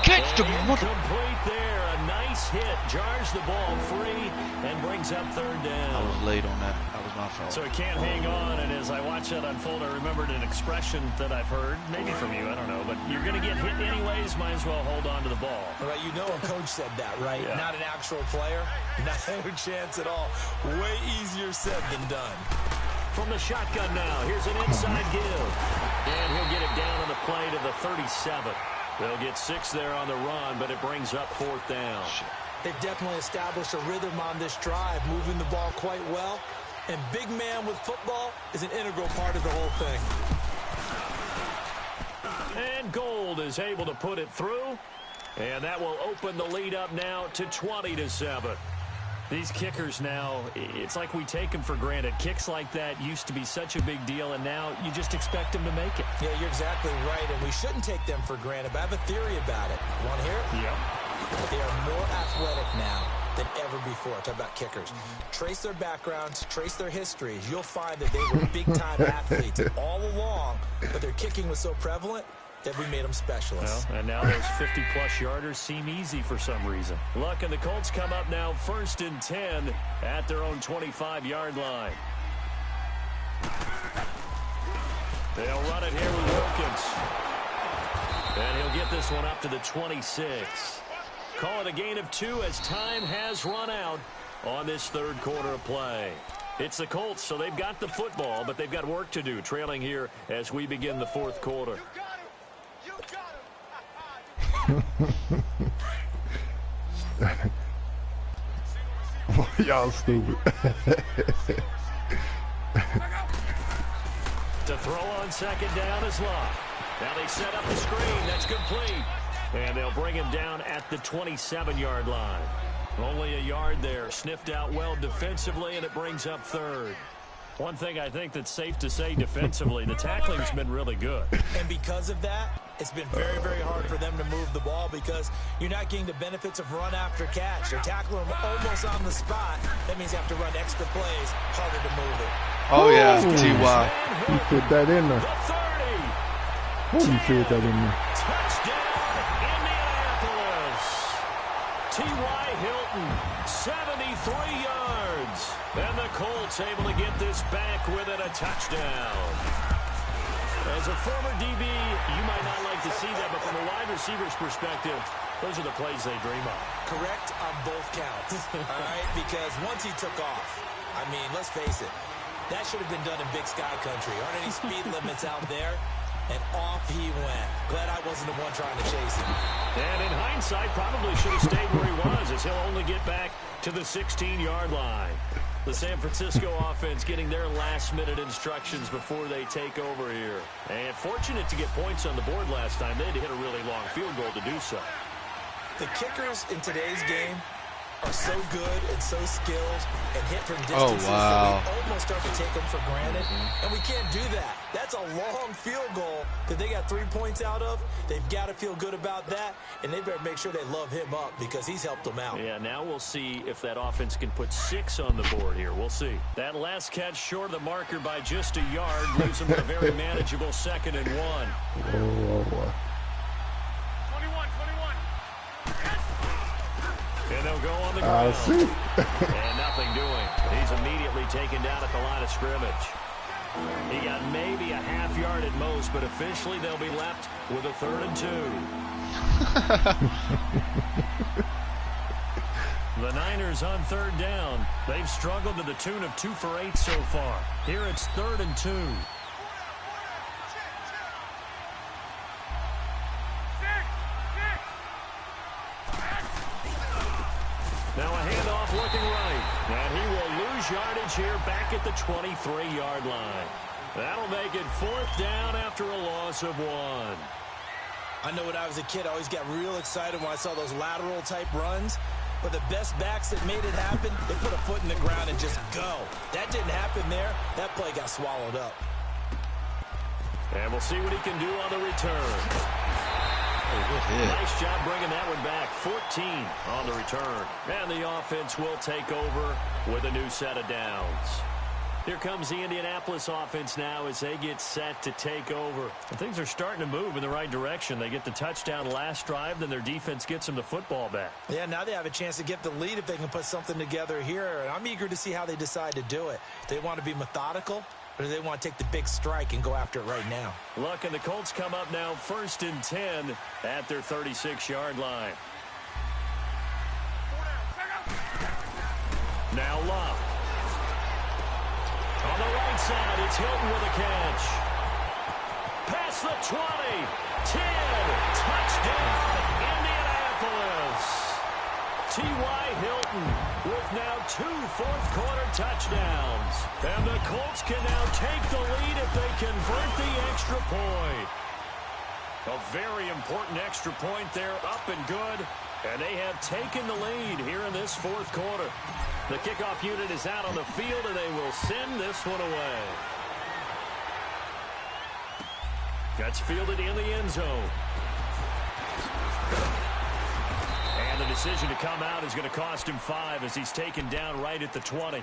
S2: Catch the mother.
S4: Complete there. A nice hit. Jars the ball free and brings up 3rd down.
S2: I was late on that. That was my fault.
S4: So he can't hang on, and as I watch that unfold, I remembered an expression that I've heard, maybe from you, I don't know, but you're going to get hit anyways, might as well hold on to the ball.
S5: All right, you know a coach said that, right?
S4: Yeah.
S5: Not an actual player. Not a chance at all. Way easier said than done.
S4: From the shotgun now, here's an inside give. And he'll get it down on the play to the 37. They'll get 6 there on the run, but it brings up 4th down.
S5: They've definitely established a rhythm on this drive, moving the ball quite well. And big man with football is an integral part of the whole thing.
S4: And Gold is able to put it through. And that will open the lead up now to 20-7. These kickers now, it's like we take them for granted. Kicks like that used to be such a big deal, and now you just expect them to make it.
S5: Yeah, you're exactly right, and we shouldn't take them for granted, but I have a theory about it. Want to hear it?
S4: Yep.
S5: They are more athletic now than ever before. Talk about kickers. Trace their backgrounds, trace their histories. You'll find that they were big-time athletes all along, but their kicking was so prevalent that we made them specialists.
S4: Well, and now those 50-plus yarders seem easy for some reason. Look, and the Colts come up now 1st and 10 at their own 25-yard line. They'll run it here with Wilkins. And he'll get this one up to the 26. Call it a gain of 2 as time has run out on this third quarter of play. It's the Colts, so they've got the football, but they've got work to do, trailing here as we begin the fourth quarter.
S1: Y'all stupid.
S4: To throw on second down is Locke. Now they set up the screen. That's complete. And they'll bring him down at the 27-yard line. Only a yard there. Sniffed out well defensively, and it brings up third. One thing I think that's safe to say defensively, the tackling's been really good.
S5: And because of that, it's been very, very hard for them to move the ball because you're not getting the benefits of run after catch. They're tackling them almost on the spot. That means you have to run extra plays, harder to move it.
S2: Oh, yeah, T.Y.
S1: He fit that in there.
S4: The 30.
S1: Who he fit that in there?
S4: Touchdown, Indianapolis. T.Y. Hilton, 73 yards. And the Colts able to get this back with it, a touchdown. As a former DB, you might not like to see that, but from a wide receiver's perspective, those are the plays they dream of.
S5: Correct on both counts, all right? Because once he took off, I mean, let's face it, that should have been done in Big Sky Country. Aren't any speed limits out there? And off he went. Glad I wasn't the one trying to chase him.
S4: And in hindsight, probably should have stayed where he was, as he'll only get back to the 16-yard line. The San Francisco offense getting their last-minute instructions before they take over here. And fortunate to get points on the board last time. They had to hit a really long field goal to do so.
S5: The kickers in today's game are so good and so skilled and hit from distances that we almost start to take them for granted. And we can't do that. That's a long field goal that they got 3 points out of. They've got to feel good about that, and they better make sure they love him up because he's helped them out.
S4: Yeah, now we'll see if that offense can put 6 on the board here. We'll see. That last catch short of the marker by just a yard leaves them with a very manageable 2nd and 1.
S1: Oh.
S3: 21.
S4: And they'll go on the ground.
S1: I see.
S4: And nothing doing. He's immediately taken down at the line of scrimmage. He got maybe a half yard at most, but officially they'll be left with a 3rd and 2. The Niners on 3rd down. They've struggled to the tune of 2 for 8 so far. Here it's 3rd and 2. Now a handoff looking right. And he will lose yardage here back at the 23-yard line. That'll make it 4th down after a loss of 1.
S5: I know when I was a kid, I always got real excited when I saw those lateral-type runs. But the best backs that made it happen, they put a foot in the ground and just go. That didn't happen there. That play got swallowed up.
S4: And we'll see what he can do on the return. Nice job bringing that one back. 14 on the return. And the offense will take over with a new set of downs. Here comes the Indianapolis offense now as they get set to take over. And things are starting to move in the right direction. They get the touchdown last drive, then their defense gets them the football back.
S5: Yeah, now they have a chance to get the lead if they can put something together here. And I'm eager to see how they decide to do it. Do they want to be methodical, or do they want to take the big strike and go after it right now?
S4: Look, and the Colts come up now 1st and 10 at their 36-yard line. Now Locke. On the right side, it's Hilton with a catch. Past the 20, 10, touchdown, Indianapolis. T.Y. Hilton with now 2 fourth-quarter touchdowns. And the Colts can now take the lead if they convert the extra point. A very important extra point there, up and good. And they have taken the lead here in this fourth quarter. The kickoff unit is out on the field, and they will send this one away. That's fielded in the end zone. And the decision to come out is going to cost him 5 as he's taken down right at the 20.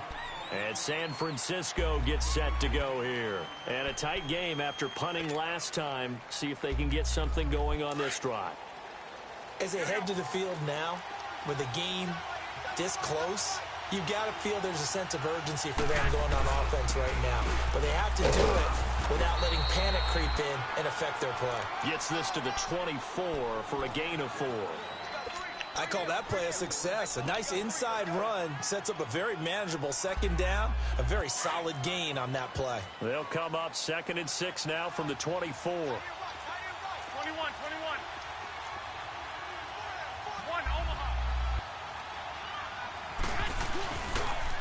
S4: And San Francisco gets set to go here. And a tight game after punting last time. See if they can get something going on this drive.
S5: As they head to the field now, with the game this close, you've got to feel there's a sense of urgency for them going on offense right now. But they have to do it without letting panic creep in and affect their play.
S4: Gets this to the 24 for a gain of 4.
S5: I call that play a success. A nice inside run sets up a very manageable second down, a very solid gain on that play.
S4: They'll come up 2nd and 6 now from the 24.
S3: 21. One, Omaha.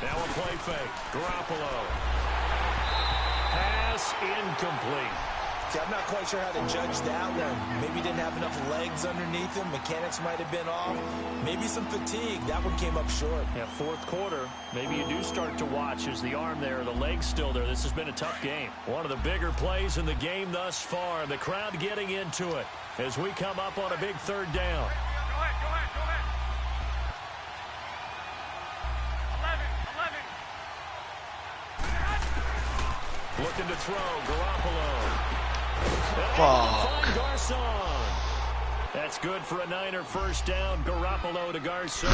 S4: Now a play fake. Garoppolo. Pass incomplete.
S5: See, I'm not quite sure how to judge that one. Maybe he didn't have enough legs underneath him. Mechanics might have been off. Maybe some fatigue. That one came up short.
S4: Yeah, 4th quarter. Maybe you do start to watch as the arm there, the leg's still there. This has been a tough game. One of the bigger plays in the game thus far. The crowd getting into it as we come up on a big 3rd down.
S3: Go ahead. 11.
S4: Looking to throw. Garoppolo.
S2: Fuck.
S4: Garcon. That's good for a Niner first down. Garoppolo to Garcon.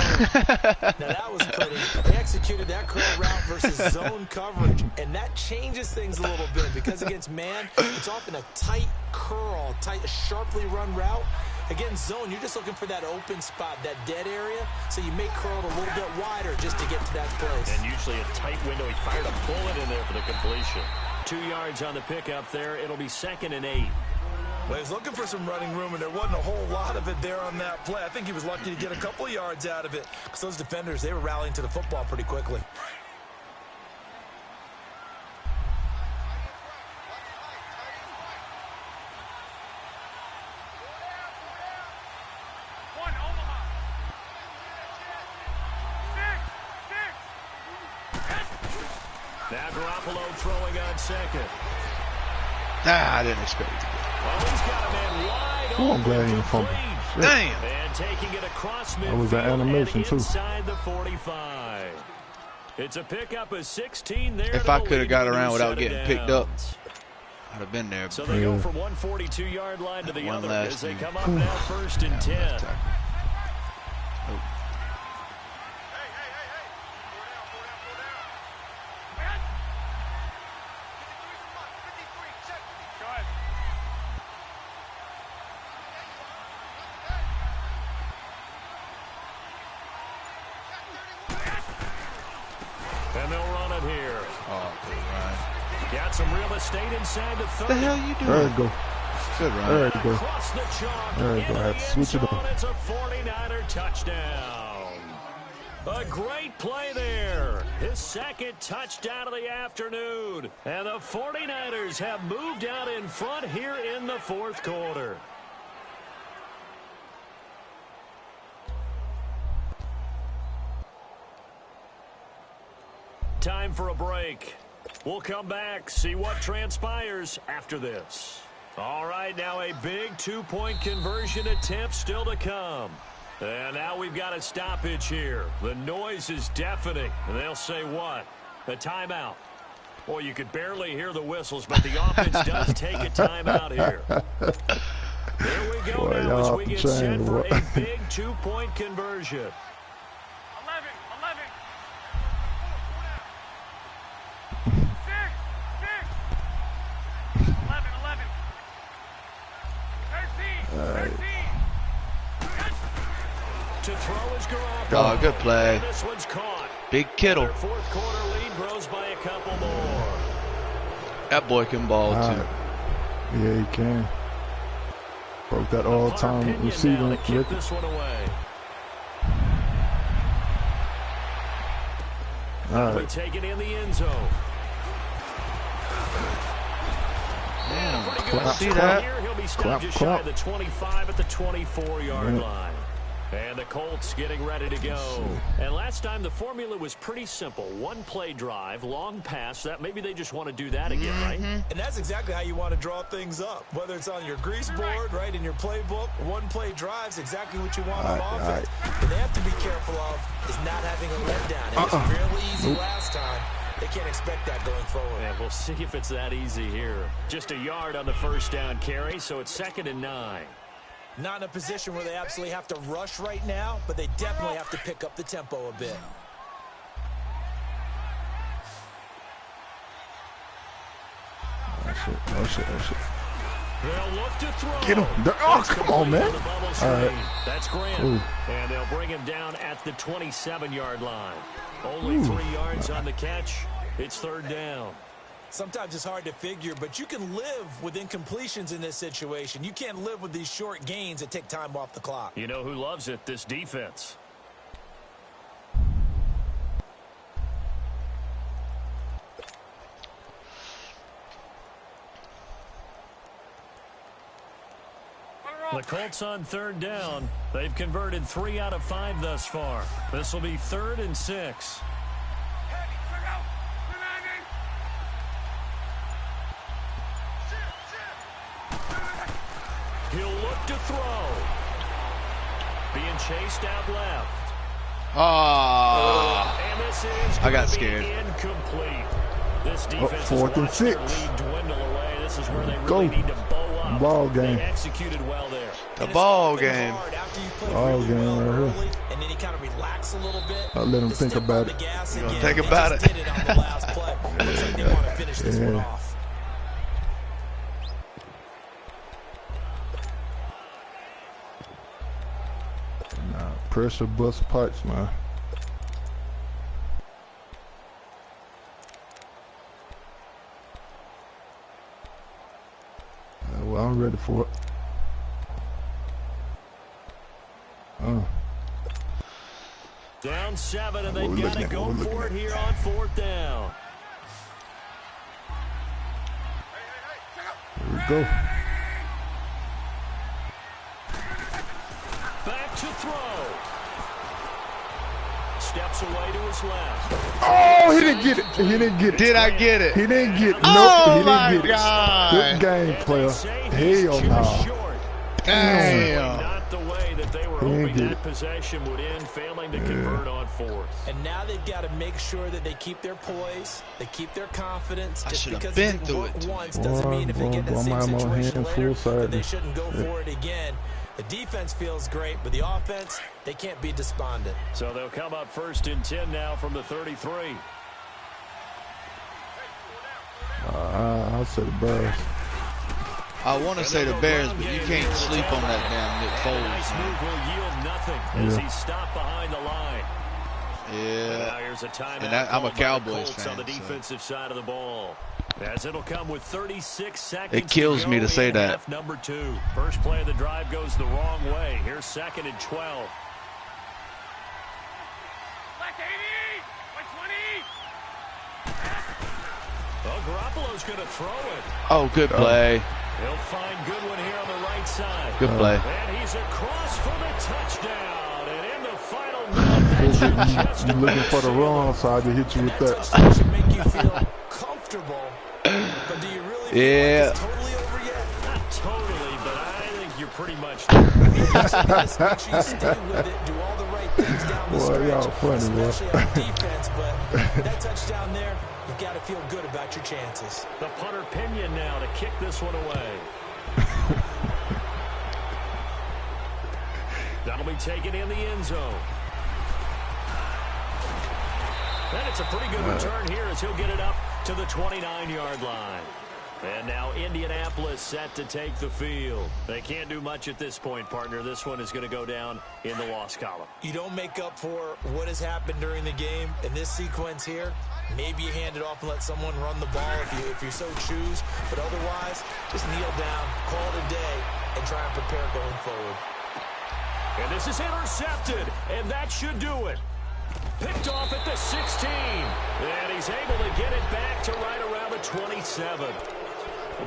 S5: Now that was pretty. They executed that curl route versus zone coverage, and that changes things a little bit because against man, it's often a tight curl, sharply run route. Against zone, you're just looking for that open spot, that dead area, so you may curl it a little bit wider just to get to that place.
S4: And usually a tight window. He fired a bullet in there for the completion. 2 yards on the pickup there. It'll be 2nd and 8.
S5: Well, he was looking for some running room, and there wasn't a whole lot of it there on that play. I think he was lucky to get a couple of yards out of it because those defenders, they were rallying to the football pretty quickly.
S3: One, Omaha. 6.
S4: Now Garoppolo throwing on 2nd.
S2: I didn't expect it to go.
S4: Oh, he's got a man wide open.
S1: Oh, I'm glad he didn't fumble. Shit.
S2: Damn.
S4: And taking it across midfield.
S1: That was an animation, too.
S4: Inside the 45. It's a pickup of 16 there.
S2: If I could have got around without getting picked up, I'd have been there.
S4: So they go from 142-yard line to the
S2: One
S4: other
S2: last
S4: as they
S2: thing.
S4: come up now 1st and 10. And they'll run it here.
S2: Oh, good run.
S4: Got some real estate inside the 30.
S2: What the hell you doing?
S1: There you go.
S2: Good run.
S1: There you go.
S4: Across the chalk.
S1: There you go. I had to switch it up.
S4: It's a 49er touchdown. A great play there. His 2nd touchdown of the afternoon. And the 49ers have moved out in front here in the 4th quarter. Time for a break. We'll come back, see what transpires after this. All right, now a big 2-point conversion attempt still to come. And now we've got a stoppage here. The noise is deafening. And they'll say what? A timeout. Well, you could barely hear the whistles, but the offense does take a timeout here. There we go now as we get set for a big 2-point conversion.
S3: 11. 13.
S4: To throw is Garoppolo.
S2: Oh, good play.
S4: And this one's caught.
S2: Big Kittle.
S4: Their 4th quarter lead grows by a couple more.
S2: That boy can ball too.
S1: Yeah, he can. Broke that all-time receiving record.
S4: This one away.
S1: All
S4: We
S1: right.
S4: take it in the end zone.
S2: Damn,
S4: Pretty good
S2: see
S4: return
S2: that?
S4: here. He'll be stopped
S1: Clap,
S4: just shy of
S1: clap.
S4: the 25 at the 24-yard line. And the Colts getting ready to go. And last time the formula was pretty simple. One play drive, long pass. That maybe they just want to do that again, right?
S5: And that's exactly how you want to draw things up. Whether it's on your grease board, right, in your playbook, one play drive's exactly what you want on offense. What they have to be careful of is not having a letdown. It was really easy last time. They can't expect that going forward.
S4: And we'll see if it's that easy here. Just a yard on the first down carry, so it's 2nd and 9.
S5: Not in a position where they absolutely have to rush right now, but they definitely have to pick up the tempo a bit.
S1: Oh, shit.
S4: They'll look to throw.
S1: Get him. Oh, come on, man. All right.
S4: That's Grant.
S1: Ooh.
S4: And they'll bring him down at the 27-yard line. Only 3 yards on the catch. It's 3rd down.
S5: Sometimes it's hard to figure, but you can live with incompletions in this situation. You can't live with these short gains that take time off the clock.
S4: You know who loves it? This defense. The Colts on 3rd down. They've converted 3 out of 5 thus far. This will be 3rd and 6. He'll look to throw. Being chased out left. And this is
S2: I got scared.
S4: Incomplete. This defense
S1: 4th and 6.
S4: lead dwindle away. This is where they really need to bow up.
S1: Ball game.
S4: They executed well there.
S2: The ball game.
S1: Ball game right here.
S5: And then he kind of relax a little bit.
S1: I'll let him think about it.
S2: Think about it.
S5: Looks like they want to finish this one off.
S1: Pressure bust pipes, man. Well, I'm ready for it.
S4: Down 7, and they've got to go for it here on 4th down.
S1: Here we go.
S4: Back to throw. Steps away to his left.
S1: Oh, he didn't get it. He didn't get it.
S2: Did I get it?
S1: He didn't get it.
S2: Oh,
S1: Nope, he
S2: my
S1: didn't get
S2: God.
S1: it. Good game, player. Hell no.
S2: Damn.
S4: Not the way that they were hoping that possession would end, failing to convert on 4th.
S5: And now they've got to make sure that they keep their poise, they keep their confidence.
S2: I
S5: Just
S2: should have
S5: because
S2: been
S5: it
S2: through
S5: worked
S2: it.
S5: once doesn't mean if they get in the same situation later that they shouldn't go for it again. The defense feels great, but the offense, they can't be despondent.
S4: So they'll come up 1st and 10 now from the 33.
S1: I'll say the Bears.
S2: I want to say the Bears, but you can't sleep on that damn Nick Foles.
S4: Nice move will yield nothing as he stopped behind the line.
S2: Yeah.
S4: Now here's a timeout.
S2: And I'm a Cowboys fan.
S4: On the defensive side of the ball. As it'll come with 36 seconds.
S2: It kills me to say that.
S4: Number 2. First play of the drive goes the wrong way. Here's 2nd and 12. Oh, Garoppolo's going to throw it.
S2: Oh, good play.
S4: He'll find Goodwin here on the right side.
S2: Good play.
S4: And he's across for the touchdown. And in the final minute,
S1: You're looking for the wrong side to hit you with that.
S5: Touchdown should make you feel comfortable, but do you really feel like it's totally over yet?
S4: Not totally, but I think you're pretty much
S5: Make sure you stay with it, do all the right things down the
S1: Boy, y'all
S5: stretch,
S1: funny, boy.
S5: especially on defense, but that touchdown there, you've got to feel good about your chances.
S4: the punter Pinion now to kick this one away. That'll be taken in the end zone. And it's a pretty good return here as he'll get it up to the 29-yard line. And now Indianapolis set to take the field. They can't do much at this point, partner. This one is going to go down in the loss column.
S5: You don't make up for what has happened during the game in this sequence here. Maybe you hand it off and let someone run the ball if you so choose. But otherwise, just kneel down, call it a day, and try and prepare going forward.
S4: And this is intercepted, and that should do it. Picked off at the 16. And he's able to get it back to right around the 27.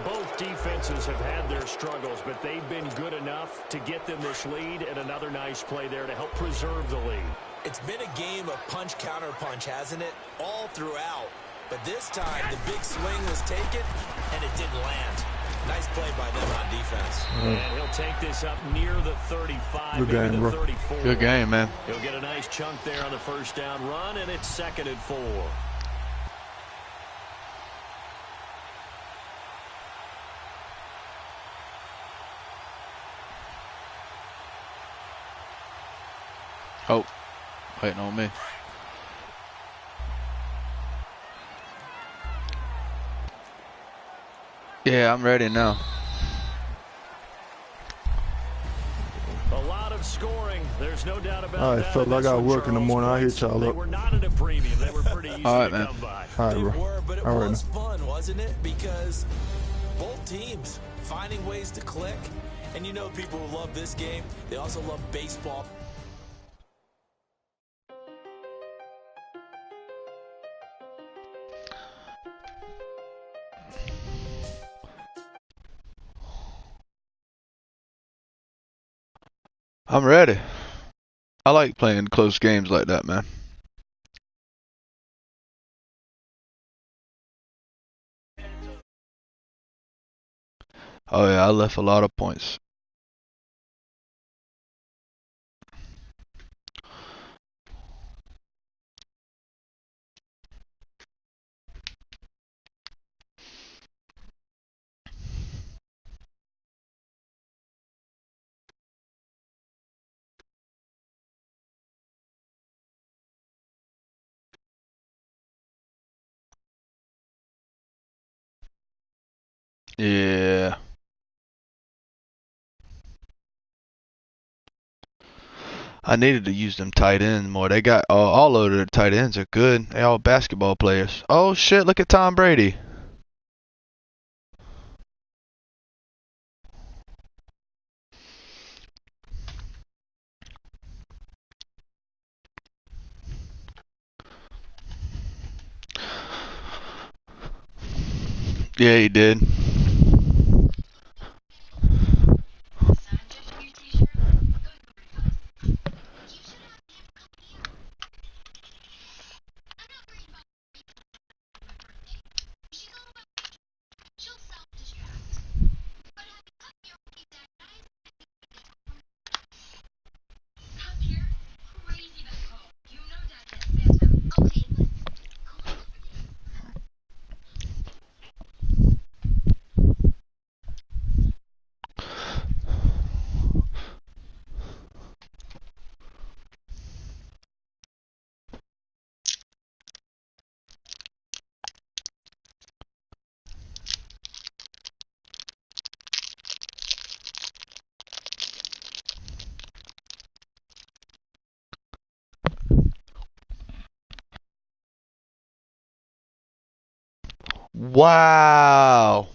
S4: Both defenses have had their struggles, but they've been good enough to get them this lead, and another nice play there to help preserve the lead.
S5: It's been a game of punch-counter-punch, hasn't it? All throughout. But this time, the big swing was taken, and it didn't land. Nice play by them on defense.
S4: And he'll take this up near the 35,
S1: Good game,
S4: maybe the
S1: bro.
S4: 34.
S2: Good game, man.
S4: He'll get a nice chunk there on the first down run, and it's 2nd and 4.
S2: Oh, waiting on me. Yeah, I'm ready now.
S4: A lot of scoring. There's no doubt about
S1: All right,
S4: that.
S1: fellas, I got work in the morning. I'll hit y'all
S4: They
S1: up.
S4: were not at a premium. They were pretty easy
S2: All right,
S4: to
S2: man.
S4: come by.
S1: All right,
S5: They
S1: bro.
S5: were, but it
S1: All right,
S5: was fun, wasn't it? Because both teams finding ways to click. And you know people who love this game, they also love baseball.
S2: I'm ready. I like playing close games like that, man. Oh yeah, I left a lot of points. Yeah. I needed to use them tight ends more. They got all of their tight ends are good. They all basketball players. Oh shit, look at Tom Brady. Yeah, he did. Wow.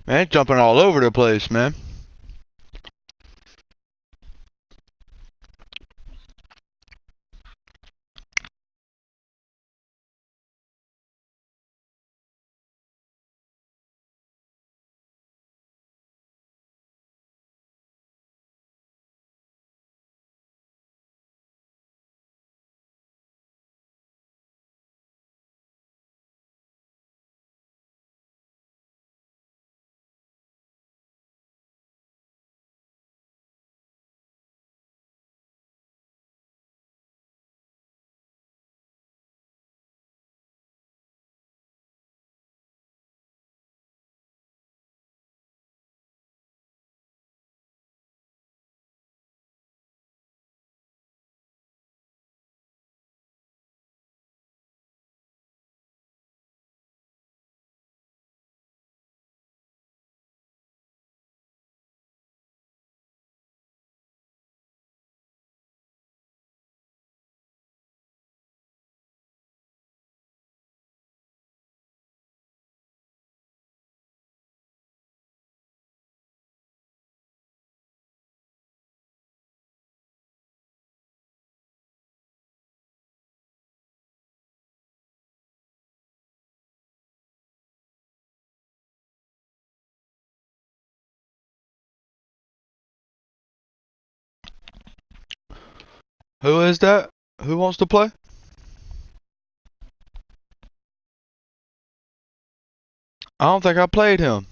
S2: Man, jumping all over the place, man. Who is that? Who wants to play? I don't think I played him.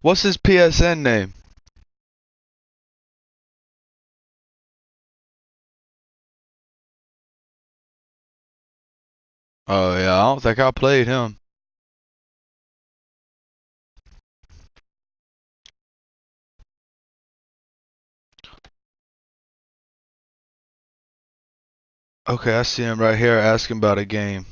S2: What's his PSN name? Oh yeah, I don't think I played him. Okay, I see him right here asking about a game.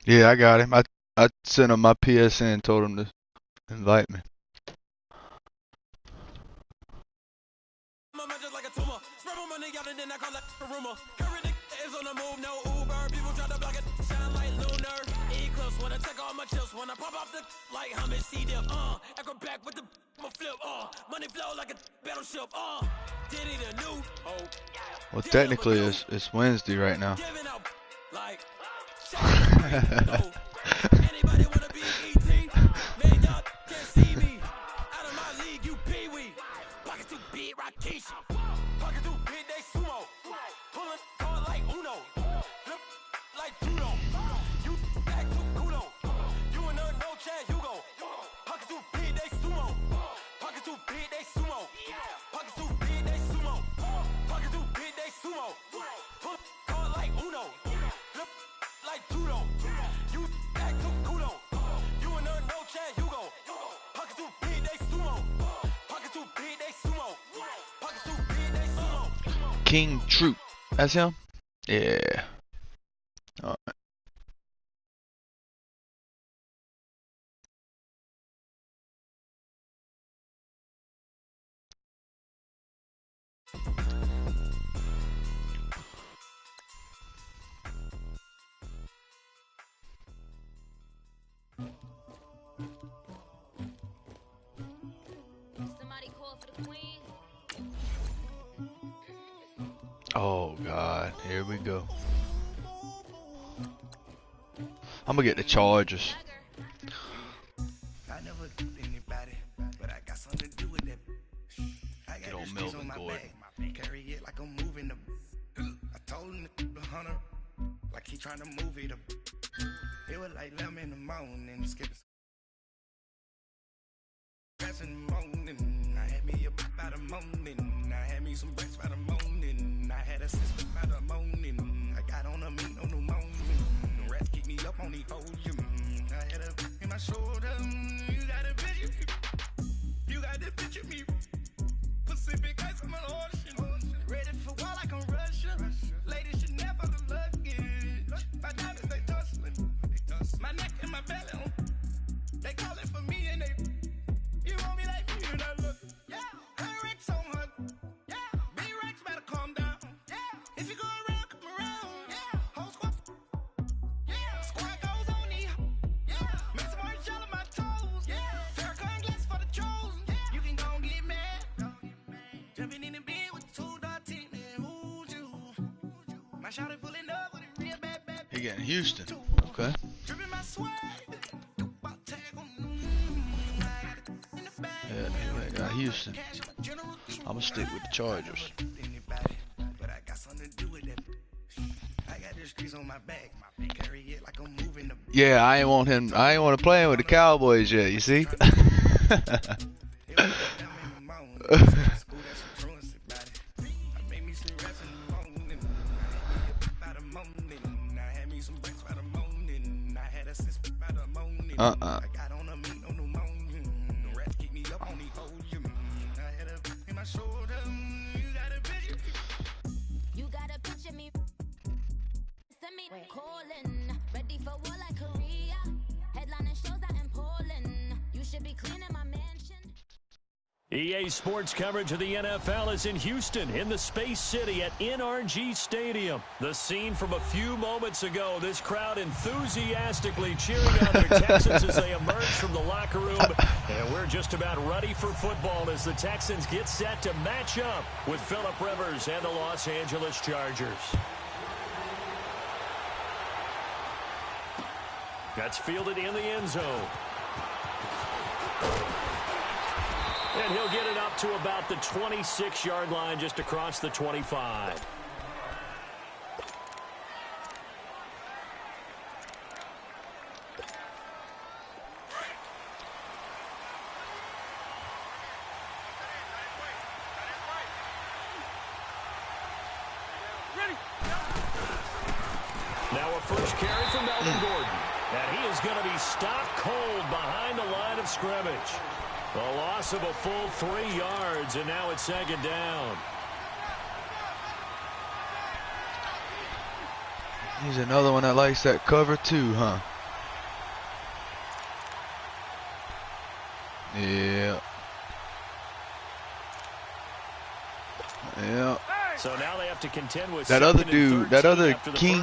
S2: Yeah, I got him. I sent him my PSN and told him to invite me. Well, technically it's Wednesday right now.
S3: Anybody wanna be ET? Man, y'all can't see me. Out of my league, you pee-wee. Pockets too big, Rakishi. Pockets too big, they sumo. Pulling card like Uno. Flip like judo. You act too kudo. You and her, no chance, you go. Pockets too big, they sumo. Pockets too big, they sumo. Pockets too big, they sumo. Pockets too big, they sumo. Pull card like Uno. Flip like judo. You act too kudo. You and her, no chance, you go. Pockets too big, they sumo. Pockets too big, they sumo. Pockets too big, they sumo.
S2: King Troop. That's him? Yeah. Alright.
S6: Somebody call for the queen.
S2: Oh God, here we go. I'm gonna get the Chargers.
S7: I never do anybody, but I got something to do with that. I
S2: Get
S7: got
S2: on
S7: this
S2: Melvin
S7: on my
S2: Gordon.
S7: back, carry it like I'm moving the. I told him to the hunter, like he trying to move it up. It was like 11 in the morning, skipping. In the morning, I had me a pop by the morning. I had me some breaks by the morning. I had a sister by the morning. I got on a meat on the morning. The rats keep me up on the ocean. I had a in my shoulder. You got a picture. You got the picture me. Pacific ice on my ocean. Ready for war like I'm Russian. Ladies should never look luggage. My diamonds they tussling. My neck and my belly. They calling for me and they. You want me like me and I look. Yeah. Her Rex on her. Yeah. Big Rex better calm down. Yeah. If you go around, come around. Yeah. Whole squad. Yeah. Squad goes on me. Yeah. Make some orange gel on my toes. Yeah. Farrakhan glass for the trolls. Yeah. You can go and get mad. Jumping in the bed with 2 dark teeth. Man, who's you? My shawty pulling up with a real bad.
S2: He getting Houston. Okay.
S7: Dripping my swag.
S2: Yeah, they got Houston. I'm gonna stick with the Chargers.
S7: But I got something to do with it. I got the streets on my back. Carry it like I'm moving the.
S2: Yeah, I ain't want him. I ain't want to play him with the Cowboys yet. You see?
S6: calling. Ready for war like Korea. Headlining shows out in Poland. You should be cleaning my mansion.
S4: EA Sports coverage of the NFL is in Houston, in the Space City at NRG Stadium. The scene from a few moments ago, this crowd enthusiastically cheering on their Texans as they emerge from the locker room. And we're just about ready for football as the Texans get set to match up with Phillip Rivers and the Los Angeles Chargers. That's fielded in the end zone. And he'll get it up to about the 26-yard line, just across the 25. Now a first carry for Melvin Gordon. And he is going to be stopped cold behind the line of scrimmage. A loss of a full 3 yards, and now it's second down.
S2: He's another one that likes that cover too, huh? Yeah. Yeah.
S4: So now they have to contend with
S2: that other dude, that other
S4: King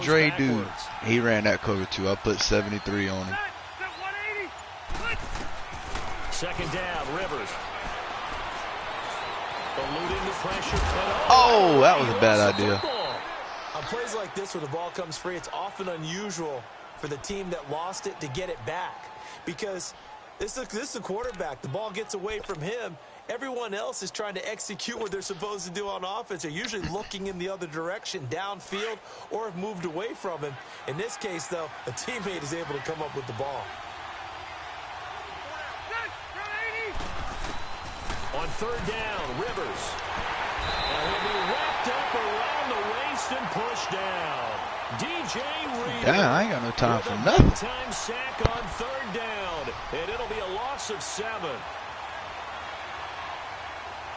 S2: Dre dude, he ran that cover too. I put 73 on him.
S4: Second down, Rivers. Eluding the pressure.
S2: Oh, that was a bad idea.
S5: On plays like this where the ball comes free, it's often unusual for the team that lost it to get it back. Because this is a quarterback. The ball gets away from him. Everyone else is trying to execute what they're supposed to do on offense. They're usually looking in the other direction, downfield, or have moved away from him. In this case, though, a teammate is able to come up with the ball.
S4: On third down, Rivers. And he'll be wrapped up around the waist and pushed down. DJ Reed.
S2: Damn, I ain't got no time for nothing.
S4: Time sack on third down, and it'll be a loss of 7.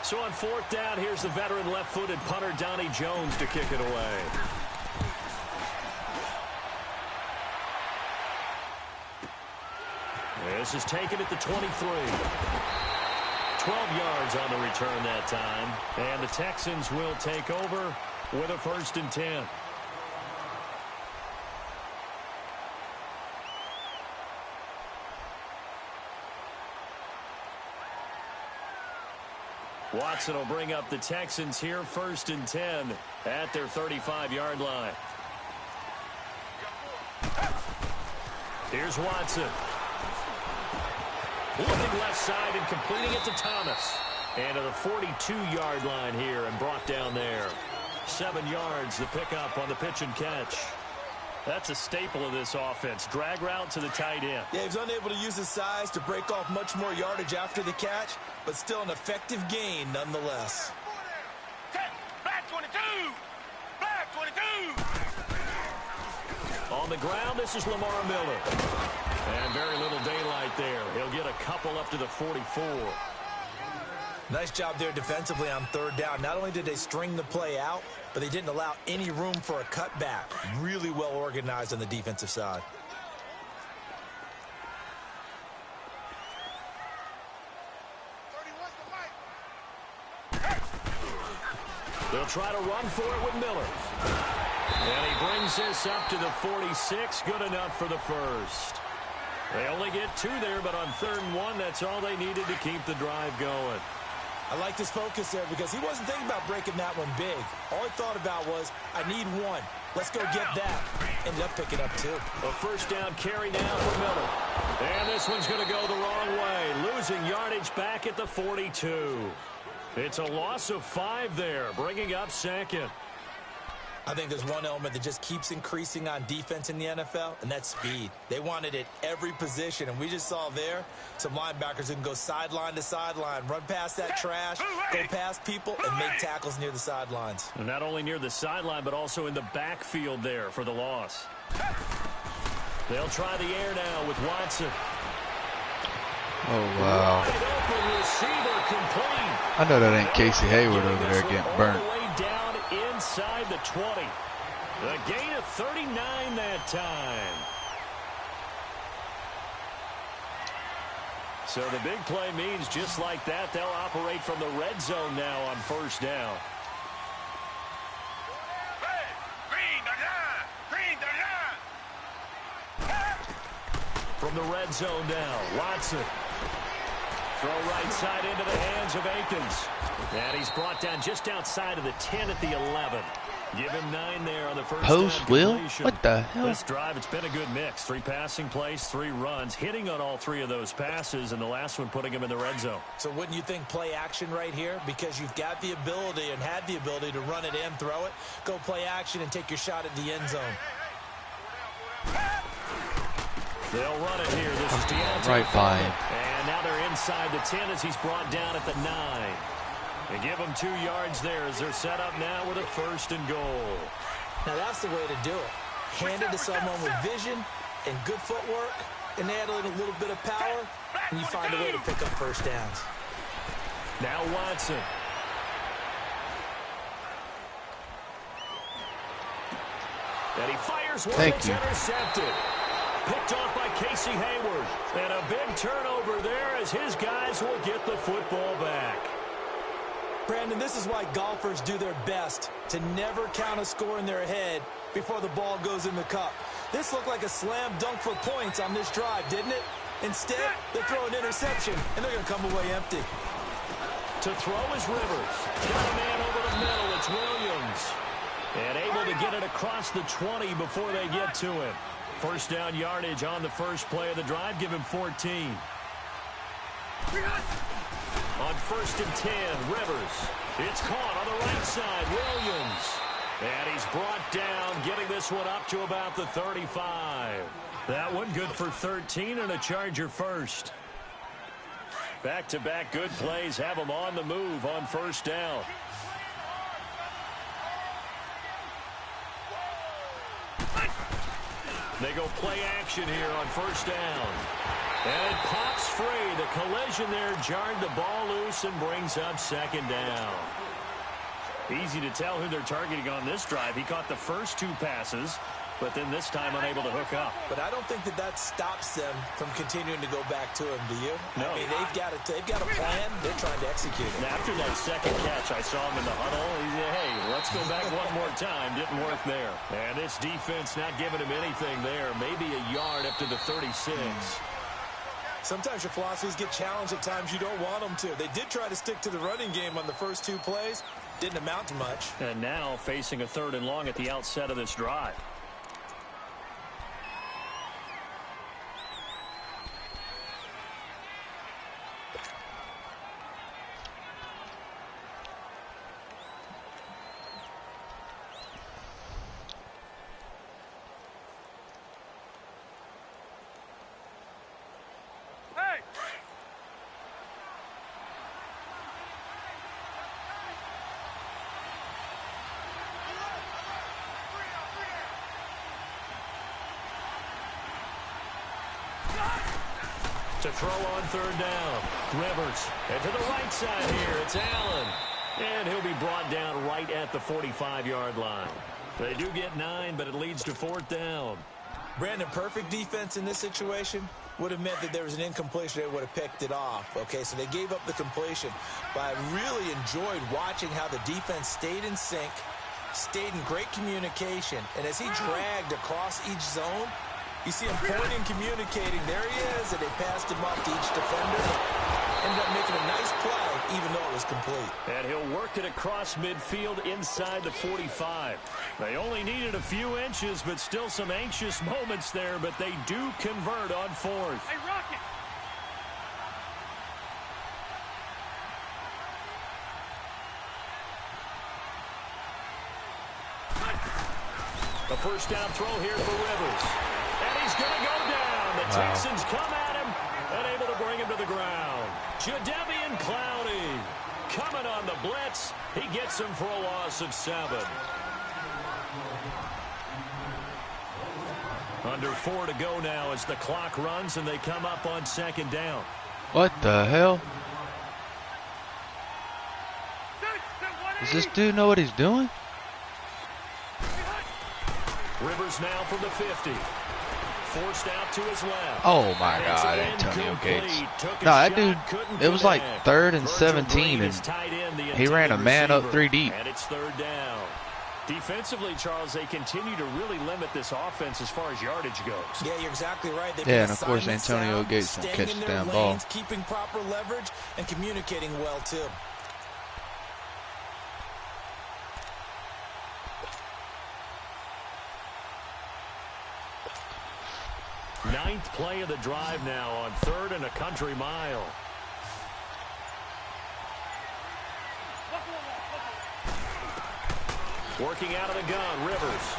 S4: So on fourth down, here's the veteran left-footed punter Donnie Jones to kick it away. This is taken at the 23. 12 yards on the return that time. And the Texans will take over with a 1st and 10. Watson will bring up the Texans here, 1st and 10 at their 35-yard line. Here's Watson. Looking left side and completing it to Thomas. And to the 42-yard line here and brought down there. 7 yards, the pickup on the pitch and catch. That's a staple of this offense. Drag route to the tight end.
S5: Yeah, he was unable to use his size to break off much more yardage after the catch, but still an effective gain nonetheless.
S3: Black 22! Black 22!
S4: On the ground, this is Lamar Miller. And very little daylight there. He'll get a couple up to the 44.
S5: Nice job there defensively on third down. Not only did they string the play out, but they didn't allow any room for a cutback. Really well organized on the defensive side.
S4: They'll try to run for it with Miller. And he brings this up to the 46. Good enough for the first. They only get 2 there, but on 3rd and 1, that's all they needed to keep the drive going.
S5: I like this focus there because he wasn't thinking about breaking that one big. All he thought about was, I need 1. Let's go get that. Ended up picking up 2.
S4: A first down carry now for Miller. And this one's going to go the wrong way. Losing yardage back at the 42. It's a loss of 5 there, bringing up 2nd.
S5: I think there's one element that just keeps increasing on defense in the NFL, and that's speed. They want it at every position, and we just saw there some linebackers who can go sideline to sideline, run past that trash, go past people, and make tackles near the sidelines.
S4: And not only near the sideline, but also in the backfield there for the loss. They'll try the air now with Watson.
S2: Oh, wow.
S4: Wide open receiver complete.
S2: I know that ain't Casey Hayward over there getting burnt.
S4: All the way down inside the 20. A gain of 39 that time. So the big play means just like that, they'll operate from the red zone now on first down. From the red zone now, Watson. Throw right side into the hands of Akins. And he's brought down just outside of the 10 at the 11. Give him 9 there on the first
S2: Post Will? What the hell?
S4: This drive, it's been a good mix. 3 passing plays, 3 runs, hitting on all 3 of those passes, and the last one putting him in the red zone.
S5: So wouldn't you think play action right here? Because you've got the ability and had the ability to run it and throw it. Go play action and take your shot at the end zone.
S4: They'll run it here. This is Iansdaddy.
S2: Right by him.
S4: And now they're inside the 10 as he's brought down at the 9. They give them 2 yards there as they're set up now with a 1st and goal.
S5: Now that's the way to do it. Hand it to someone with vision and good footwork, and add a little bit of power, and you find a way to pick up first downs.
S4: Now Watson. And he fires one that's intercepted. Picked off by Casey Hayward. And a big turnover there as his guys will get the football back.
S5: Brandon, this is why golfers do their best to never count a score in their head before the ball goes in the cup. This looked like a slam dunk for points on this drive, didn't it? Instead, they throw an interception, and they're going to come away empty.
S4: To throw is Rivers. Got a man over the middle. It's Williams. And able to get it across the 20 before they get to him. First down yardage on the first play of the drive. Give him 14. On 1st and 10, Rivers. It's caught on the right side, Williams. And he's brought down, getting this one up to about the 35. That one good for 13 and a Charger first. Back-to-back good plays have them on the move on first down. They go play action here on first down. And it pops free. The collision there jarred the ball loose and brings up 2nd down. Easy to tell who they're targeting on this drive. He caught the first 2 passes, but then this time unable to hook up.
S5: But I don't think that stops them from continuing to go back to him, do you?
S4: No.
S5: I mean, they've got a plan. They're trying to execute it.
S4: And after that second catch, I saw him in the huddle. He said, hey, let's go back one more time. Didn't work there. And this defense not giving him anything there. Maybe a yard up to the 36.
S5: Sometimes your philosophies get challenged at times you don't want them to. They did try to stick to the running game on the first 2 plays. Didn't amount to much.
S4: And now facing a 3rd and long at the outset of this drive. To throw on 3rd down. Rivers. And to the right side here, it's Allen. And he'll be brought down right at the 45-yard line. They do get 9, but it leads to 4th down.
S5: Brandon, perfect defense in this situation would have meant that there was an incompletion. They would have picked it off. Okay, so they gave up the completion. But I really enjoyed watching how the defense stayed in sync, stayed in great communication. And as he dragged across each zone, you see him pointing, communicating. There he is, and they passed him off to each defender. Ended up making a nice play, even though it was complete.
S4: And he'll work it across midfield inside the 45. They only needed a few inches, but still some anxious moments there, but they do convert on 4th.
S3: Hey, Rocket!
S4: A first down throw here for Rivers. And he's going to go down. The Texans come at him, unable to bring him to the ground. Jadeveon Clowney coming on the blitz. He gets him for a loss of 7. Under 4 to go now as the clock runs and they come up on 2nd down.
S2: What the hell? Does this dude know what he's doing?
S4: Rivers now from the 50. Forced out to his left.
S2: Oh my God, Antonio Gates. No, that dude, it was like 3rd and 17, and he ran a man up 3 deep.
S4: And it's 3rd down. Defensively, Charles, they continue to really limit this offense as far as yardage goes.
S5: Yeah, you're exactly right.
S2: Yeah, and of course Antonio Gates won't catch the damn ball.
S5: Keeping proper leverage and communicating well, too.
S4: Ninth play of the drive now on 3rd and a country mile. Working out of the gun, Rivers.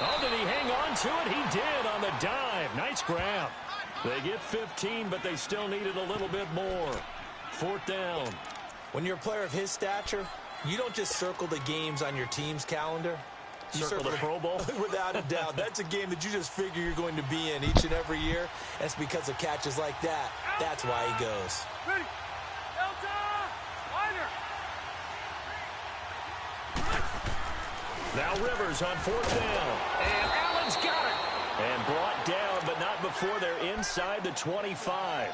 S4: Oh, did he hang on to it? He did on the dive. Nice grab. They get 15, but they still needed a little bit more. 4th down.
S5: When you're a player of his stature, you don't just circle the games on your team's calendar.
S4: Circle the Pro Bowl?
S5: Without a doubt. That's a game that you just figure you're going to be in each and every year. That's because of catches like that. That's why he goes.
S3: Ready. Delta! Wider!
S4: Now Rivers on 4th down. And Allen's got it. And brought down, but not before they're inside the 25.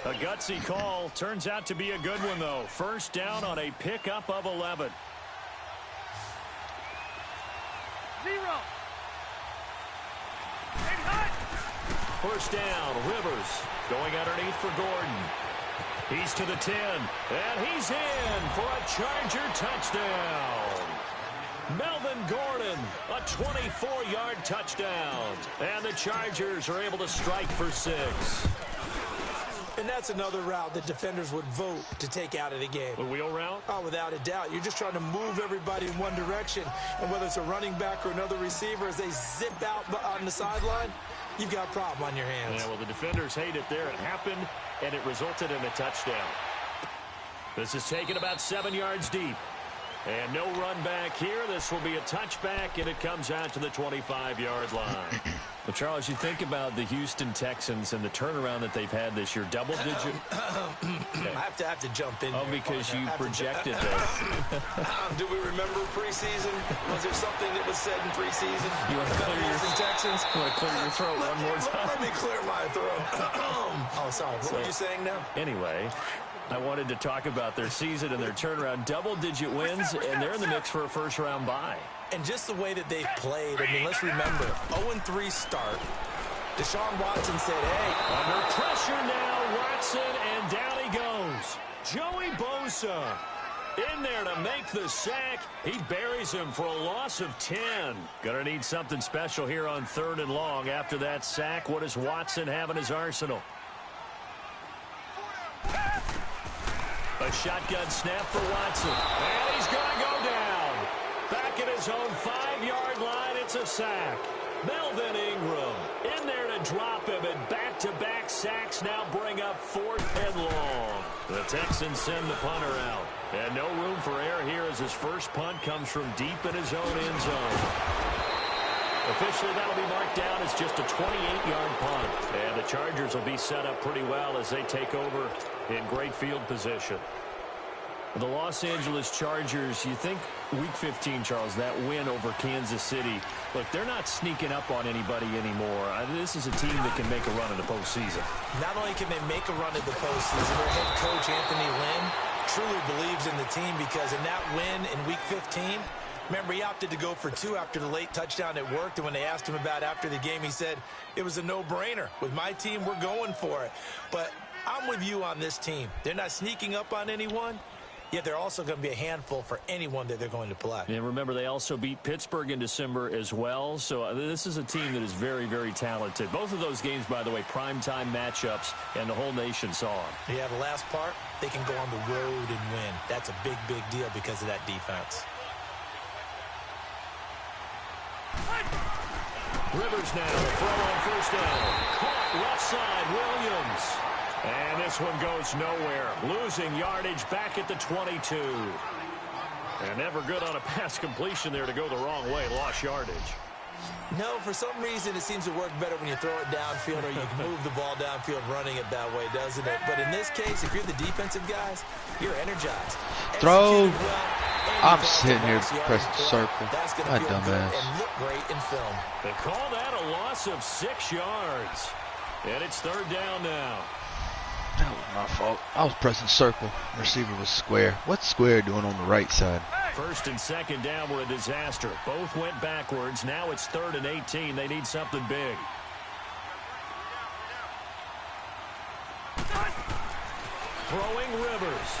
S4: A gutsy call. Turns out to be a good one, though. 1st down on a pickup of 11.
S3: 0.
S4: 1st down, Rivers going underneath for Gordon. He's to the 10, and he's in for a Charger touchdown. Melvin Gordon, a 24-yard touchdown. And the Chargers are able to strike for 6.
S5: And that's another route that defenders would vote to take out of the game.
S4: The wheel route?
S5: Oh, without a doubt. You're just trying to move everybody in one direction. And whether it's a running back or another receiver, as they zip out on the sideline, you've got a problem on your hands.
S4: Yeah, well, the defenders hate it there. It happened, and it resulted in a touchdown. This is taken about 7 yards deep. And no run back here. This will be a touchback, and it comes out to the 25-yard line. Well, Charles, you think about the Houston Texans and the turnaround that they've had this year, double-digit.
S5: I have to jump in.
S4: Oh,
S5: here,
S4: because you projected
S5: this.
S4: this.
S5: Do we remember preseason? Was there something that was said in preseason?
S4: You want to clear your
S5: Texans?
S4: You want to clear your throat one more time?
S5: Let me clear my throat. Oh, sorry. What were you saying now?
S4: Anyway, I wanted to talk about their season and their turnaround. Double-digit wins, and they're in the mix for a first-round bye.
S5: And just the way that they've played, I mean, let's remember, 0-3 start. Deshaun Watson said, hey.
S4: Under pressure now, Watson, and down he goes. Joey Bosa in there to make the sack. He buries him for a loss of 10. Gonna need something special here on 3rd and long. After that sack, what does Watson have in his arsenal? A shotgun snap for Watson. And he's going to go down. Back at his own 5-yard line, it's a sack. Melvin Ingram in there to drop him, and back-to-back sacks now bring up 4th and long. The Texans send the punter out. And no room for error here as his first punt comes from deep in his own end zone. Officially, that'll be marked down as just a 28-yard punt. And the Chargers will be set up pretty well as they take over in great field position. The Los Angeles Chargers, you think Week 15, Charles, that win over Kansas City, look, they're not sneaking up on anybody anymore. This is a team that can make a run in the postseason.
S5: Not only can they make a run in the postseason, their head coach, Anthony Lynn, truly believes in the team because in that win in Week 15, remember, he opted to go for 2 after the late touchdown. It worked, and when they asked him about after the game, he said, it was a no-brainer. With my team, we're going for it. But I'm with you on this team. They're not sneaking up on anyone, yet they're also going to be a handful for anyone that they're going to play.
S4: And remember, they also beat Pittsburgh in December as well. So this is a team that is very, very talented. Both of those games, by the way, primetime matchups, and the whole nation saw them.
S5: Yeah, the last part, they can go on the road and win. That's a big, big deal because of that defense.
S4: Rivers now, throw on 1st down. Caught left side, Williams. And this one goes nowhere. Losing yardage back at the 22. And never good on a pass completion there to go the wrong way. Lost yardage.
S5: No, for some reason it seems to work better when you throw it downfield or you can move the ball downfield running it that way, doesn't it? But in this case, if you're the defensive guys, you're energized.
S2: Throw.
S5: Well,
S2: I'm sitting here pressing circle. My dumbass.
S5: And look great in film.
S4: They call that a loss of 6 yards. And it's 3rd down now.
S2: That was my fault. I was pressing circle. Receiver was square. What's square doing on the right side?
S4: 1st and 2nd down were a disaster. Both went backwards. Now it's 3rd and 18. They need something big. Throwing Rivers.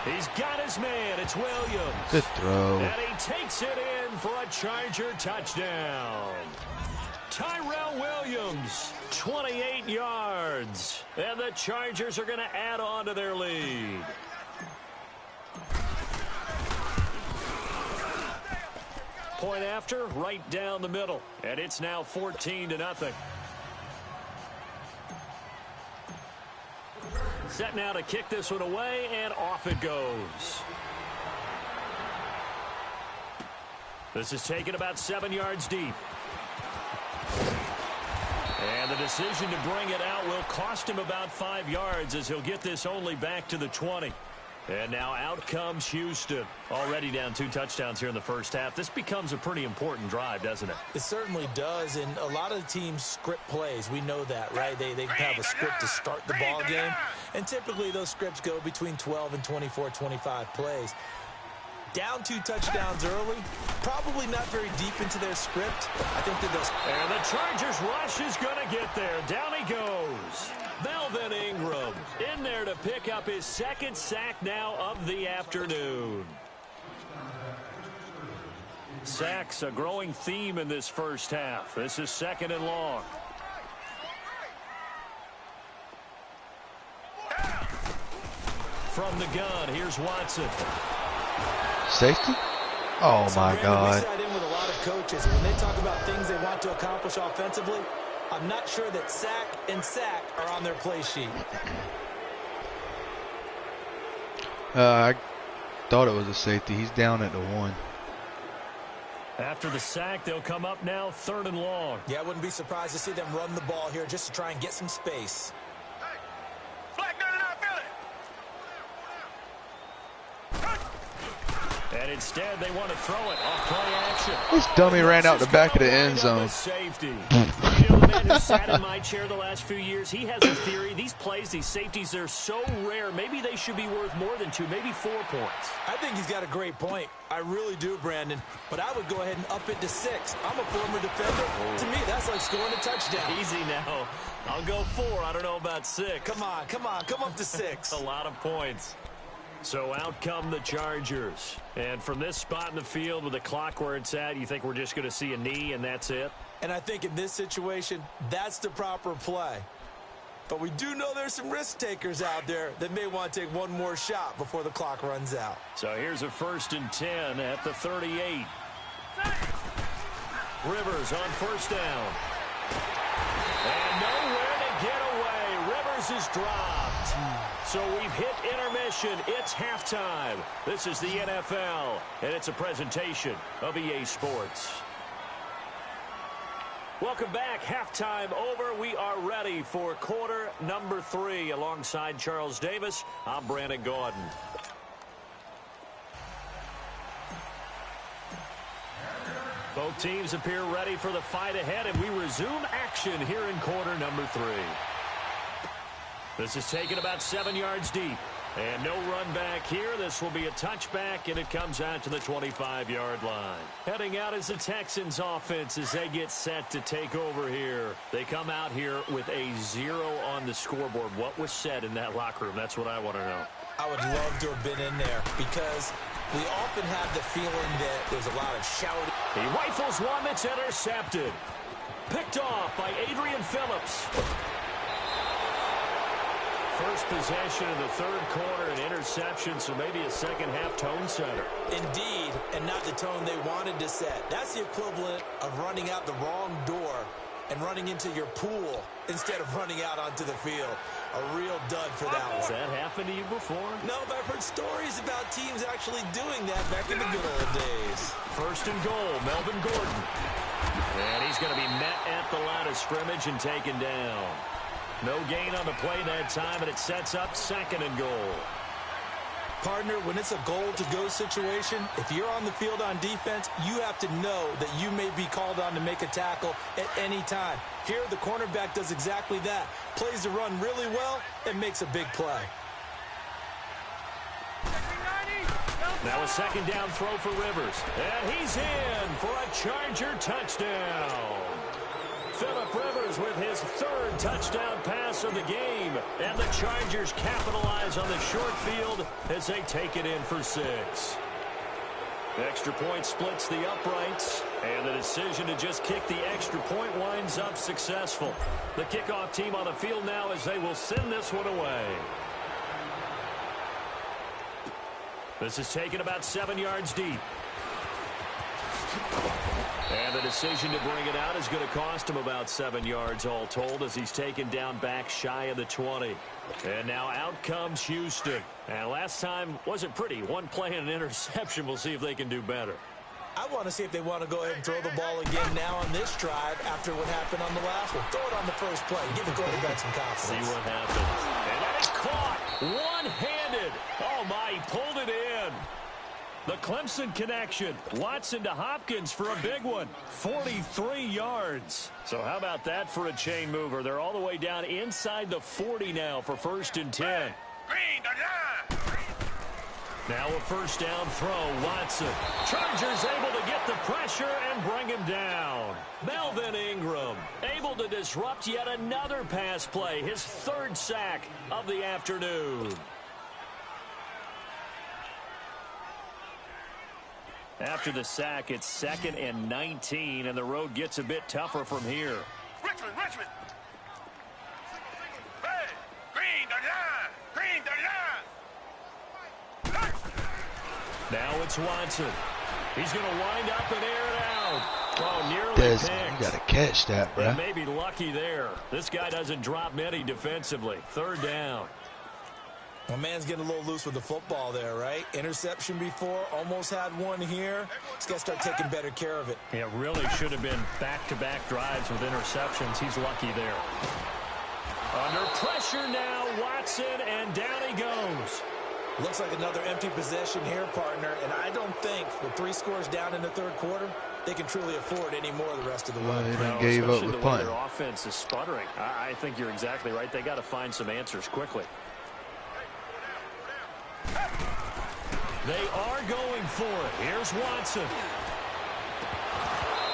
S4: He's got his man. It's Williams.
S2: Good throw.
S4: And he takes it in for a Charger touchdown. Tyrell Williams, 28 yards. And the Chargers are going to add on to their lead. Point after, right down the middle. And it's now 14-0. Set now to kick this one away, and off it goes. This is taken about 7 yards deep. And the decision to bring it out will cost him about 5 yards as he'll get this only back to the 20. And now out comes Houston. Already down 2 touchdowns here in the first half. This becomes a pretty important drive, doesn't it?
S5: It certainly does, and a lot of the teams script plays. We know that, right? They have a script to start the ball game, and typically those scripts go between 12 and 24, 25 plays. Down 2 touchdowns early, probably not very deep into their script. I think that those...
S4: And the Chargers rush is going to get there. Down he goes. Melvin Ingram in there to pick up his 2nd sack now of the afternoon. Sacks, a growing theme in this first half. This is 2nd and long. From the gun, here's Watson.
S2: Safety? Oh, my God.
S5: We sat in with a lot of coaches, and when they talk about things they want to accomplish offensively, I'm not sure that sack and sack are on their play sheet.
S2: I thought it was a safety. He's down at the 1.
S4: After the sack, they'll come up now 3rd and long.
S5: Yeah, I wouldn't be surprised to see them run the ball here just to try and get some space.
S4: And instead, they want to throw it off play action.
S2: This dummy ran out the back of the end zone.
S4: Safety. You know, the man who sat in my chair the last few years, he has a theory. These plays, these safeties, they're so rare. Maybe they should be worth more than 2, maybe 4 points.
S5: I think he's got a great point. I really do, Brandon. But I would go ahead and up it to 6. I'm a former defender. To me, that's like scoring a touchdown.
S4: Easy now. I'll go 4. I don't know about 6.
S5: Come on. Come up to 6.
S4: A lot of points. So out come the Chargers. And from this spot in the field with the clock where it's at, you think we're just going to see a knee and that's it?
S5: And I think in this situation, that's the proper play. But we do know there's some risk takers out there that may want to take one more shot before the clock runs out.
S4: So here's a 1st and 10 at the 38. Rivers on 1st down. And nowhere to get away. Rivers is dropped. So we've hit intermission. It's halftime. This is the NFL, and it's a presentation of EA Sports. Welcome back. Halftime over. We are ready for quarter number 3. Alongside Charles Davis, I'm Brandon Gordon. Both teams appear ready for the fight ahead, and we resume action here in quarter number 3. This is taken about 7 yards deep. And no run back here. This will be a touchback, and it comes out to the 25-yard line. Heading out is the Texans offense as they get set to take over here. They come out here with a 0 on the scoreboard. What was said in that locker room? That's what I want to know.
S5: I would love to have been in there because we often have the feeling that there's a lot of shouting.
S4: He rifles one that's intercepted. Picked off by Adrian Phillips. First possession of the 3rd quarter, an interception, so maybe a second-half tone setter.
S5: Indeed, and not the tone they wanted to set. That's the equivalent of running out the wrong door and running into your pool instead of running out onto the field. A real dud for that one.
S4: Has that happened to you before?
S5: No, but I've heard stories about teams actually doing that back in the good old days.
S4: 1st and goal, Melvin Gordon. And he's going to be met at the line of scrimmage and taken down. No gain on the play that time, and it sets up 2nd and goal.
S5: Partner, when it's a goal-to-go situation, if you're on the field on defense, you have to know that you may be called on to make a tackle at any time. Here, the cornerback does exactly that. Plays the run really well and makes a big play.
S4: Now a second down throw for Rivers. And he's in for a Charger touchdown. Phillip Rivers with his third touchdown pass of the game. And the Chargers capitalize on the short field as they take it in for 6. Extra point splits the uprights. And the decision to just kick the extra point winds up successful. The kickoff team on the field now as they will send this one away. This is taken about 7 yards deep. And the decision to bring it out is going to cost him about 7 yards all told as he's taken down back shy of the 20. And now out comes Houston. And last time wasn't pretty. One play and an interception. We'll see if they can do better.
S5: I want to see if they want to go ahead and throw the ball again now on this drive after what happened on the last one. Throw it on the first play. Give the quarterback some confidence.
S4: See what happens. And that is caught. One-handed. Oh, my. He pulled it in. The Clemson connection. Watson to Hopkins for a big one. 43 yards. So how about that for a chain mover? They're all the way down inside the 40 now for 1st and 10. Now a first down throw. Watson. Chargers able to get the pressure and bring him down. Melvin Ingram able to disrupt yet another pass play. His 3rd sack of the afternoon. After the sack, it's 2nd and 19, and the road gets a bit tougher from here.
S7: Richmond. Hey, green, the line.
S4: Now it's Watson. He's going to wind up and air it out. Oh, nearly
S2: Des,
S4: picked.
S2: you got to catch that, bro.
S4: May be lucky there. This guy doesn't drop many defensively. 3rd down.
S5: Well, man's getting a little loose with the football there, right? Interception before, almost had one here. He's got to start taking better care of it.
S4: Yeah, really should have been back-to-back drives with interceptions. He's lucky there. Under pressure now, Watson, and down he goes.
S5: Looks like another empty possession here, partner, and I don't think with 3 scores down in the 3rd quarter, they can truly afford any more the rest of the way.
S2: They done gave up with
S4: the way
S2: punting.
S4: their offense is sputtering. I think you're exactly right. They got to find some answers quickly. They are going for it. Here's Watson.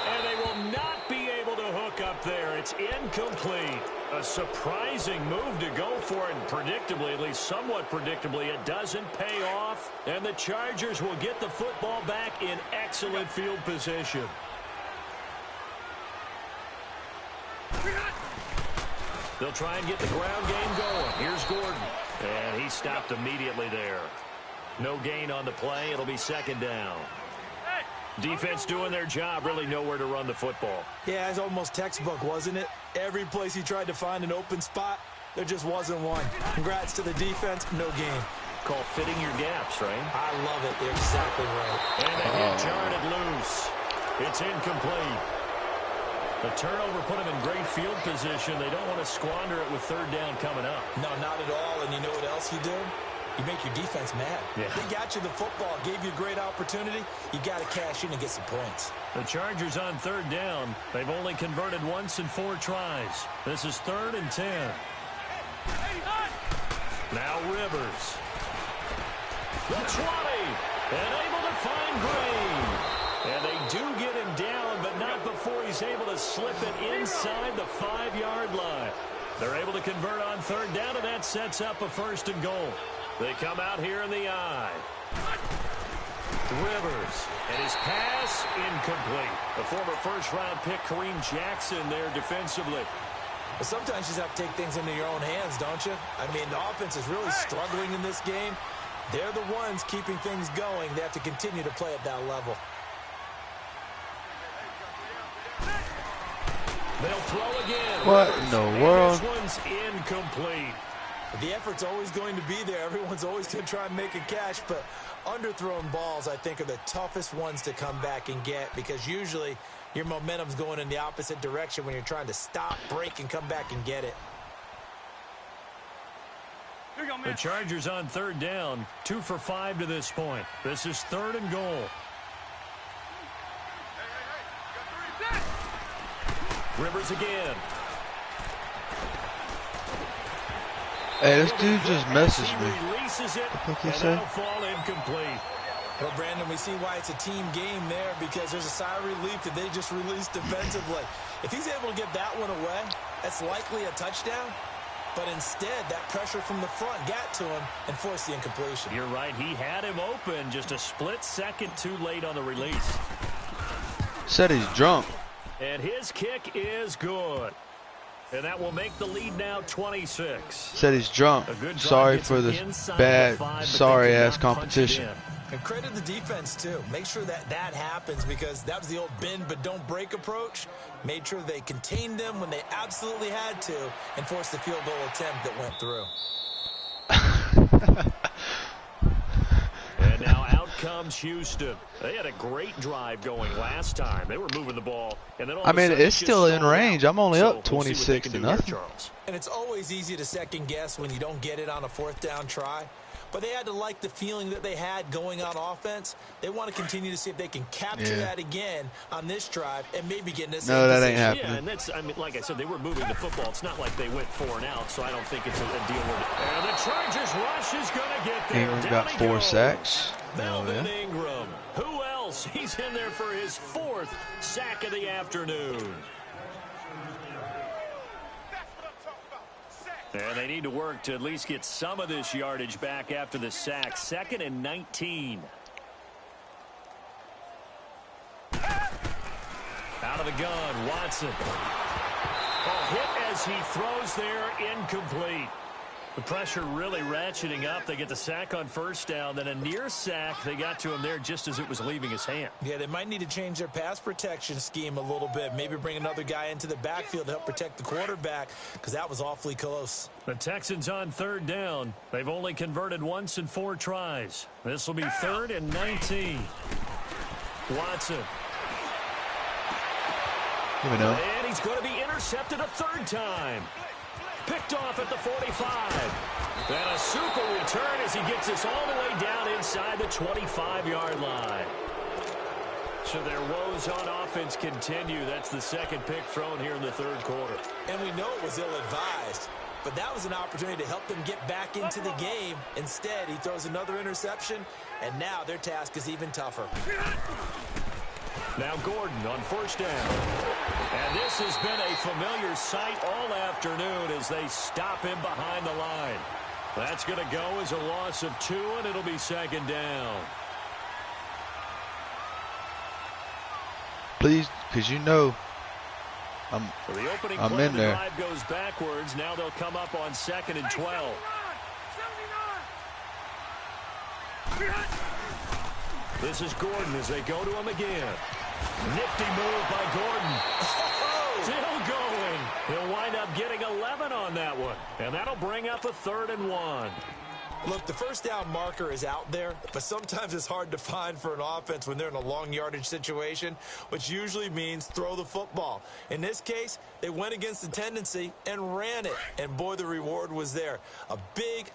S4: And they will not be able to hook up there. It's incomplete. A surprising move to go for it, and predictably, at least somewhat predictably, it doesn't pay off. And the Chargers will get the football back in excellent field position. They'll try and get the ground game going. Here's Gordon. And he stopped immediately there. No gain on the play. It'll be 2nd down. Defense doing their job, really nowhere to run the football.
S5: Yeah, it's almost textbook, wasn't it? Every place he tried to find an open spot, there just wasn't one. Congrats to the defense, no gain.
S4: Called fitting your gaps, right?
S5: I love it. They're exactly right.
S4: And they hit jarred it loose. It's incomplete. The turnover put them in great field position. They don't want to squander it with 3rd down coming up.
S5: No, not at all. And you know what else you do? You make your defense mad.
S4: Yeah.
S5: They got you the football, gave you a great opportunity. You got to cash in and get some points.
S4: The Chargers on 3rd down. They've only converted once in 4 tries. This is 3rd and 10. Now Rivers. The 20. And able to find Green. And they do get him down, but not before he's able to slip it inside the 5-yard line. They're able to convert on 3rd down, and that sets up a 1st and goal. They come out here in the eye. Rivers, and his pass incomplete. The former 1st-round pick, Kareem Jackson, there defensively.
S5: But sometimes you just have to take things into your own hands, don't you? I mean, the offense is really struggling in this game. They're the ones keeping things going. They have to continue to play at that level.
S4: They'll throw again.
S2: What in the world?
S4: This one's incomplete.
S5: The effort's always going to be there. Everyone's always going to try and make a catch, but underthrown balls, I think, are the toughest ones to come back and get because usually your momentum's going in the opposite direction when you're trying to stop, break, and come back and get it.
S7: Here we go.
S4: The Chargers on 3rd down, 2 for 5 to this point. This is 3rd and goal. Rivers again.
S2: Hey, this dude just messaged me.
S4: Releases it,
S2: I think he
S4: and
S2: said.
S4: that'll fall incomplete.
S5: Well, Brandon, we see why it's a team game there, because there's a sigh of relief that they just released defensively. If he's able to get that one away, that's likely a touchdown. But instead, that pressure from the front got to him and forced the incompletion.
S4: You're right. He had him open, just a split second too late on the release.
S2: Said he's drunk.
S4: And his kick is good. And that will make the lead now 26.
S2: Said he's drunk.
S4: A good drive
S2: Sorry
S4: gets
S2: for
S4: him
S2: the
S4: inside
S2: bad,
S4: the 5, but
S2: sorry
S4: they
S2: ass
S4: cannot punch it
S2: competition.
S4: in.
S5: And credit the defense, too. Make sure that happens, because that was the old bend but don't break approach. Made sure they contained them when they absolutely had to and forced the field goal attempt that went through.
S4: And now out comes Houston. They had a great drive going last time. They were moving the ball. And then all
S2: I
S4: of a
S2: mean,
S4: sudden
S2: it's
S4: it
S2: still
S4: just
S2: in range.
S4: stalled
S2: I'm only
S4: out.
S2: up
S4: So we'll see what they
S2: 26
S4: can
S2: to
S4: do here,
S2: nothing.
S4: Charles.
S5: And it's always easy to second guess when you don't get it on a 4th down try. But they had to like the feeling that they had going on offense. They want to continue to see if they can capture that again on this drive and maybe get in this.
S2: No, that ain't happening.
S4: Yeah, and that's, I mean, like I said, they were moving the football. It's not like they went 4 and out, so I don't think it's a deal with it. And the Chargers rush is going to get there.
S2: Ingram
S4: Down
S2: got
S4: he
S2: 4
S4: goes.
S2: sacks.
S4: Melvin Ingram. Who else? He's in there for his 4th sack of the afternoon. And they need to work to at least get some of this yardage back after the sack. 2nd and 19. Out of the gun, Watson. A hit as he throws there, incomplete. The pressure really ratcheting up. They get the sack on 1st down, then a near sack. They got to him there just as it was leaving his hand.
S5: Yeah, they might need to change their pass protection scheme a little bit. Maybe bring another guy into the backfield to help protect the quarterback, because that was awfully close.
S4: The Texans on 3rd down. They've only converted once in 4 tries. This will be 3rd and 19. Watson. And he's going to be intercepted a 3rd time. Picked off at the 45. And a super return as he gets us all the way down inside the 25-yard line. So their woes on offense continue. That's the 2nd pick thrown here in the 3rd quarter.
S5: And we know it was ill-advised, but that was an opportunity to help them get back into the game. Instead, he throws another interception, and now their task is even tougher.
S4: Now Gordon on 1st down. And this has been a familiar sight all afternoon as they stop him behind the line. That's going to go as a loss of 2, and it'll be 2nd down.
S2: Please, because you know
S4: So the opening
S2: I'm
S4: play
S2: in
S4: of the
S2: there.
S4: drive goes backwards. Now they'll come up on 2nd and 12. This is Gordon as they go to him again. Nifty move by Gordon. Still going. He'll wind up getting 11 on that one. And that'll bring up a 3rd and 1.
S5: Look, the 1st down marker is out there, but sometimes it's hard to find for an offense when they're in a long yardage situation, which usually means throw the football. In this case, they went against the tendency and ran it. And boy, the reward was there. A big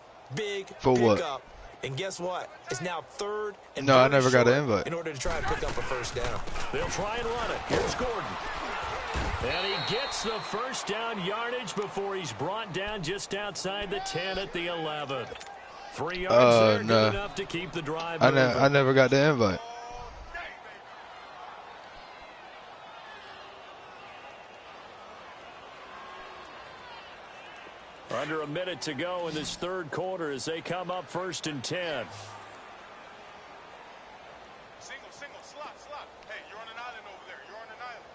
S2: For what?
S5: pickup. And guess what? It's now 3rd and
S2: No, I
S5: very
S2: never got an
S5: short
S2: invite.
S5: in order to try and pick up a 1st down.
S4: They'll try and run it. Here's Gordon. And he gets the 1st down yardage before he's brought down just outside the 10 at the 11. 3 yards there,
S2: no.
S4: good enough to keep the drive
S2: I
S4: moving.
S2: never got the invite.
S4: Under a minute to go in this 3rd quarter as they come up 1st and 10.
S3: Single, slot. Hey, you're on an island over there. You're on an island.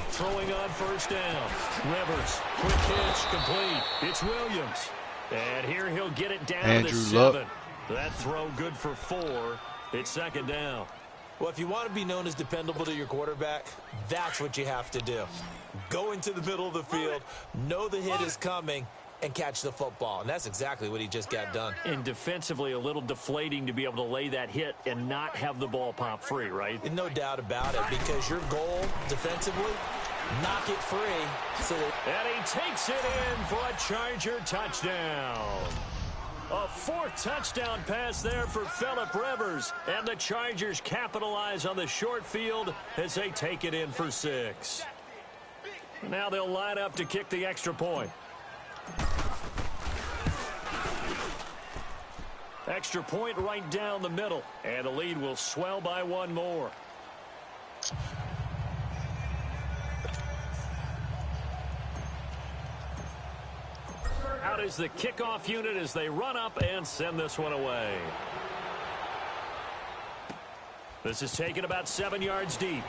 S4: Throwing on 1st down. Rivers, quick hitch, complete. It's Williams. And here he'll get it down
S2: Andrew
S4: to the
S2: Luck.
S4: 7. That throw good for 4. It's 2nd down.
S5: Well, if you want to be known as dependable to your quarterback, that's what you have to do. Go into the middle of the field, know the hit is coming, and catch the football. And that's exactly what he just got done.
S4: And defensively, a little deflating to be able to lay that hit and not have the ball pop free, right?
S5: No doubt about it, because your goal defensively knock it free.
S4: And he takes it in for a Charger touchdown. A fourth touchdown pass there for Phillip Rivers. And the Chargers capitalize on the short field as they take it in for 6. Now they'll line up to kick the extra point. Extra point right down the middle. And the lead will swell by 1 more. Out is the kickoff unit as they run up and send this one away. This is taken about 7 yards deep.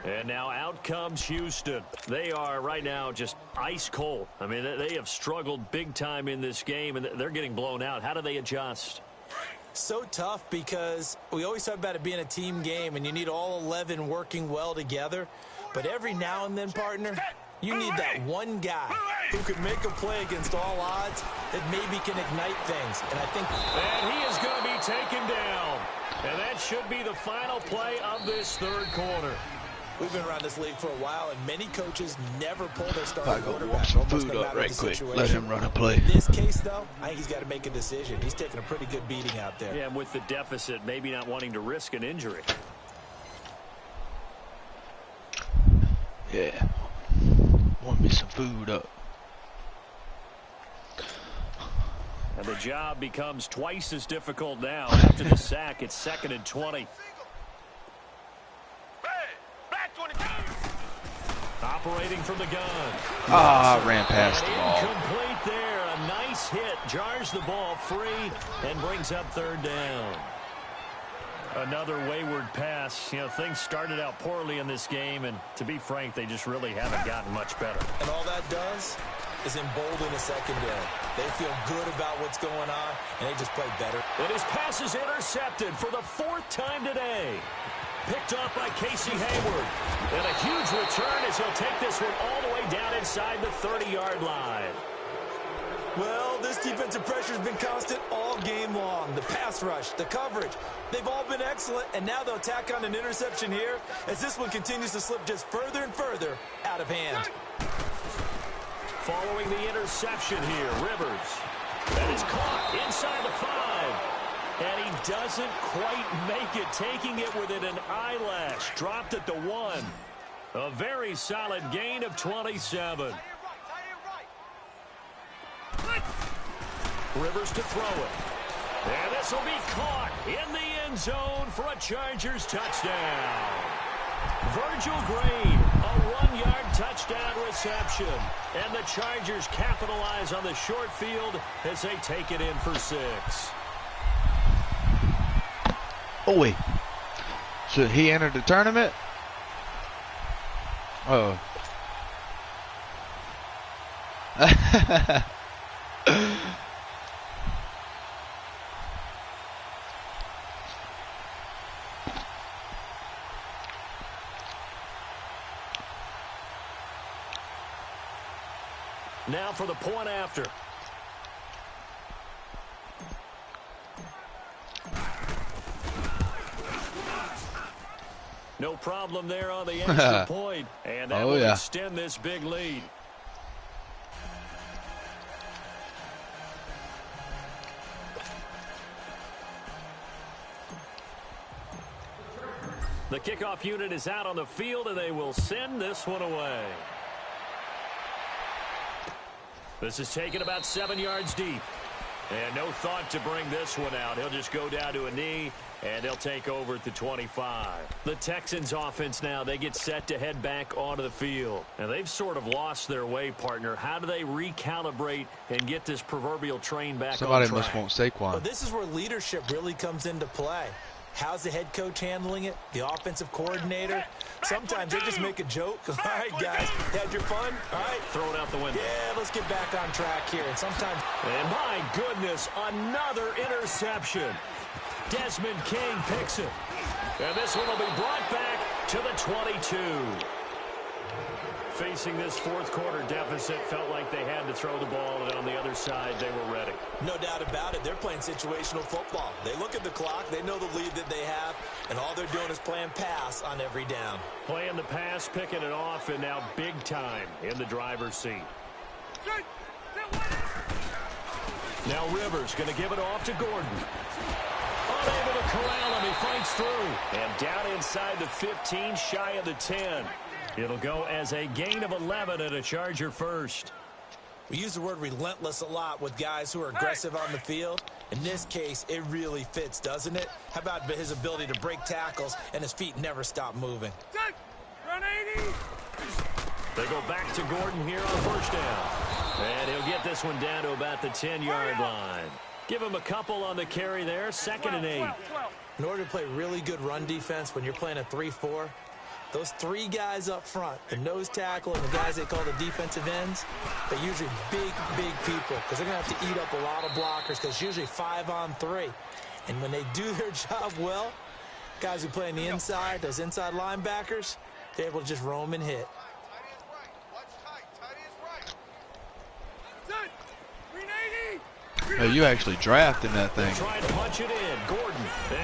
S4: And now out comes Houston. They are right now just ice cold. I mean, they have struggled big time in this game, and they're getting blown out. How do they adjust?
S5: So tough because we always talk about it being a team game, and you need all 11 working well together. But every now and then, partner, you need that one guy who can make a play against all odds that maybe can ignite things. And I think...
S4: And he is going to be taken down. And that should be the final play of this third quarter.
S5: We've been around this league for a while, and many coaches never pull their starting
S2: I go
S5: quarterback.
S2: warm some
S5: Almost
S2: food
S5: no
S2: up
S5: matter
S2: right
S5: the
S2: quick.
S5: situation.
S2: Let him run a play.
S5: In this case, though, I think he's got to make a decision. He's taking a pretty good beating out there.
S4: Yeah, and with the deficit, maybe not wanting to risk an injury.
S2: Yeah. Warm me some food up.
S4: And the job becomes twice as difficult now. After the sack, it's 2nd and 20. Operating from the gun.
S2: Ran past the ball.
S4: Incomplete there. A nice hit. Jars the ball free and brings up 3rd down. Another wayward pass. You know, things started out poorly in this game, and to be frank, they just really haven't gotten much better.
S5: And all that does is embolden the secondary. They feel good about what's going on, and they just play better.
S4: And his pass is intercepted for the 4th time today. Picked off by Casey Hayward. And a huge return as he'll take this one all the way down inside the 30-yard line.
S5: Well, this defensive pressure has been constant all game long. The pass rush, the coverage, they've all been excellent, and now they'll tack on an interception here as this one continues to slip just further and further out of hand.
S4: Following the interception here, Rivers. That is caught inside the 5. And he doesn't quite make it, taking it within an eyelash. Dropped at the 1. A very solid gain of 27. Rivers to throw it. And this will be caught in the end zone for a Chargers touchdown. Virgil Green, a 1-yard touchdown reception. And the Chargers capitalize on the short field as they take it in for 6.
S2: Oh, wait. So he entered the tournament? Oh.
S4: Now for the point after. No problem there on the extra point. And that will extend this big lead. The kickoff unit is out on the field, and they will send this one away. This is taken about 7 yards deep. And no thought to bring this one out. He'll just go down to a knee, and he'll take over at the 25. The Texans offense now, they get set to head back onto the field. And they've sort of lost their way, partner. How do they recalibrate and get this proverbial train back on track?
S2: Somebody must want Saquon.
S5: Well, this is where leadership really comes into play. How's the head coach handling it? The offensive coordinator? Sometimes they just make a joke. All right, guys, had your fun? All right.
S4: Throw it out the window.
S5: Yeah, let's get back on track here. And sometimes...
S4: And my goodness, another interception. Desmond King picks it. And this one will be brought back to the 22. facing this fourth quarter deficit, felt like they had to throw the ball, and on the other side, they were ready.
S5: No doubt about it. They're playing situational football. They look at the clock, they know the lead that they have, and all they're doing is playing pass on every down.
S4: Playing the pass, picking it off, and now big time in the driver's seat. Now Rivers going to give it off to Gordon. Unable to corral him. He fights through. And down inside the 15, shy of the 10. It'll go as a gain of 11 and a Charger first.
S5: We use the word relentless a lot with guys who are aggressive on the field. In this case, it really fits, doesn't it? How about his ability to break tackles and his feet never stop moving?
S3: Run 80.
S4: They go back to Gordon here on first down. And he'll get this one down to about the 10-yard line. Give him a couple on the carry there, 2nd and 8.
S5: In order to play really good run defense when you're playing a 3-4, those 3 guys up front, the nose tackle and the guys they call the defensive ends, they're usually big people because they're going to have to eat up a lot of blockers because it's usually 5-on-3. And when they do their job well, guys who play on the inside, those inside linebackers, they're able to just roam and hit.
S2: Oh, you actually drafting that thing.
S4: Trying to punch it in. Gordon.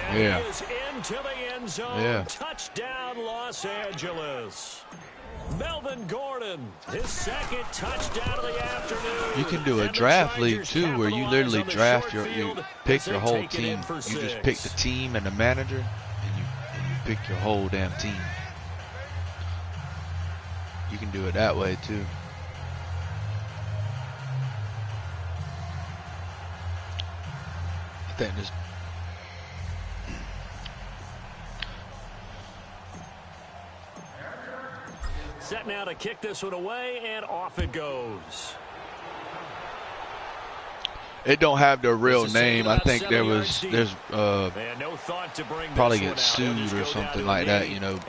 S4: And
S2: yeah.
S4: He is into the end zone.
S2: Yeah.
S4: Touchdown, Los Angeles. Melvin Gordon, his 2nd touchdown of the afternoon.
S2: You can do a draft league too, where you literally draft you pick your whole team. You just pick the team and the manager, and you pick your whole damn team. You can do it that way too. I think this.
S4: Set now to kick this one away, and off it goes.
S2: It don't have their real name. I think there's probably get sued or something like that, you know,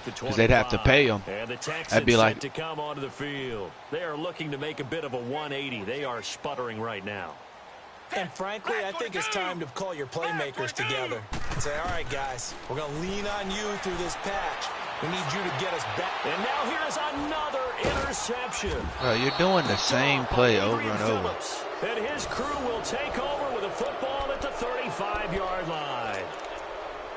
S2: because they'd have to pay them. That'd be like
S4: to come onto the field. They are looking to make a bit of a 180. They are sputtering right now.
S5: And frankly, I think it's time to call your playmakers together and say, all right, guys, we're going to lean on you through this patch. We need you to get us back.
S4: And now here's another interception.
S2: You're doing the same play over and over.
S4: And his crew will take over with a football at the 35-yard line.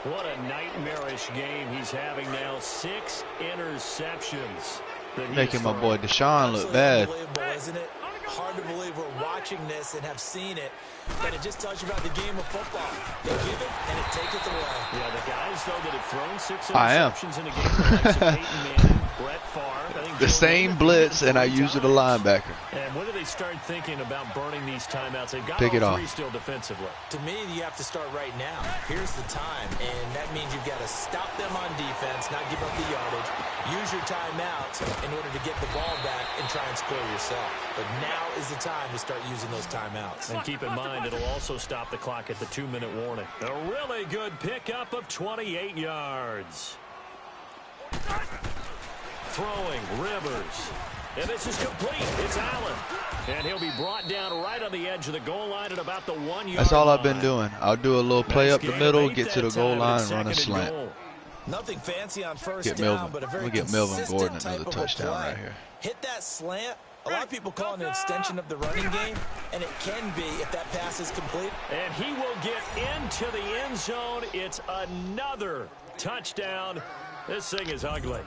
S4: What a nightmarish game he's having now. 6 interceptions.
S2: Making my boy Deshaun look bad.
S5: Unbelievable, isn't it? Hard to believe we're watching this and have seen it, but it just tells you about the game of football. They give it and it taketh away.
S4: Yeah, the guys though that have thrown 6 interceptions in a game, like Peyton Manning, Brett Favre, I think
S2: the same blitz, and I use it a linebacker.
S4: And when do they start thinking about burning these timeouts? They've got
S2: Pick it
S4: all
S2: off.
S4: 3 still defensively.
S5: To me, you have to start right now. Here's the time, and that means you've got to stop them on defense, not give up the yardage. Use your timeouts in order to get the ball back and try and score yourself. But now is the time to start using those timeouts.
S4: And keep in mind, it'll also stop the clock at the 2-minute warning. A really good pickup of 28 yards. Throwing, Rivers. And this is complete. It's Allen. And he'll be brought down right on the edge of the goal line at about the 1-yard line.
S2: That's all I've been doing. I'll do a little play up the middle, get to the goal line, and run a slant.
S5: Nothing fancy on first
S2: Get
S5: down,
S2: Melvin.
S5: but a very
S2: We'll get Melvin
S5: consistent
S2: Gordon
S5: type
S2: another
S5: of a
S2: touchdown
S5: play.
S2: right here.
S5: Hit that slant. A lot of people call it an extension of the running game, and it can be if that pass is complete.
S4: And he will get into the end zone. It's another touchdown. This thing is ugly.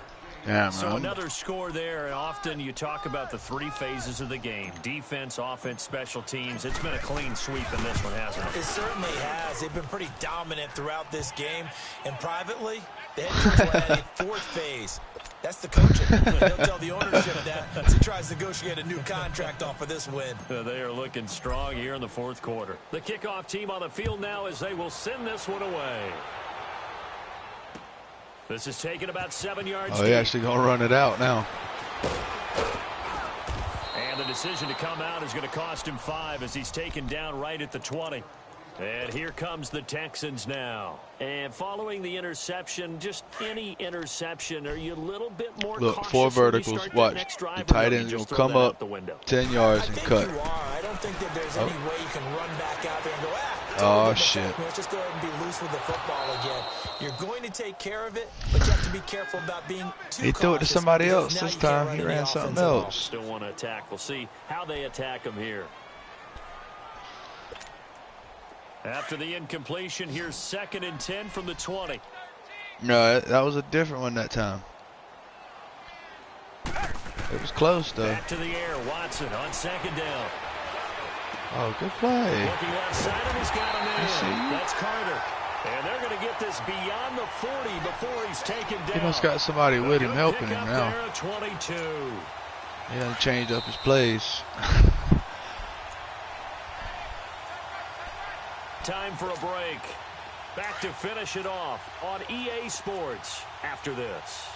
S2: Yeah,
S4: So
S2: man.
S4: another score there, and often you talk about the 3 phases of the game. Defense, offense, special teams. It's been a clean sweep in this one, hasn't it?
S5: It certainly has. They've been pretty dominant throughout this game. And privately, the head coach will add a 4th phase. That's the coaching. He'll tell the ownership that as he tries to negotiate a new contract off of this win.
S4: They are looking strong here in the 4th quarter. The kickoff team on the field now as they will send this one away. This is taken about 7 yards.
S2: Oh, they're actually going to run it out now.
S4: And the decision to come out is going to cost him 5 as he's taken down right at the 20. And here comes the Texans now. And following the interception, just any interception, are you a little bit more
S2: Look,
S4: cautious
S2: 4
S4: when you
S2: verticals.
S4: start that
S2: Watch.
S4: next drive,
S2: The
S4: or
S2: tight
S4: do you
S2: ends will
S4: just throw
S2: come
S4: that out
S2: up
S4: the window?
S2: 10 yards and cut.
S5: You are. I don't think that there's any way you can run back out there and go,
S2: Oh, shit.
S5: Let's just go ahead and be loose with the football again. You're going to take care of it, but you have to be careful about being too
S2: He threw it to somebody else this time. He
S5: He
S2: ran something else.
S4: Still want to attack. We'll see how they attack him here. After the incompletion, here's 2nd and 10 from the 20.
S2: No, that was a different one that time. It was close, though.
S4: Back to the air. Watson on 2nd down.
S2: Oh, good play.
S4: Looking left side, and he's got him in. That's Carter. And they're going to get this beyond the 40 before he's taken down.
S2: He must got somebody with him helping him now.
S4: There at 22.
S2: He done changed up his plays.
S4: Time for a break. Back to finish it off on EA Sports after this.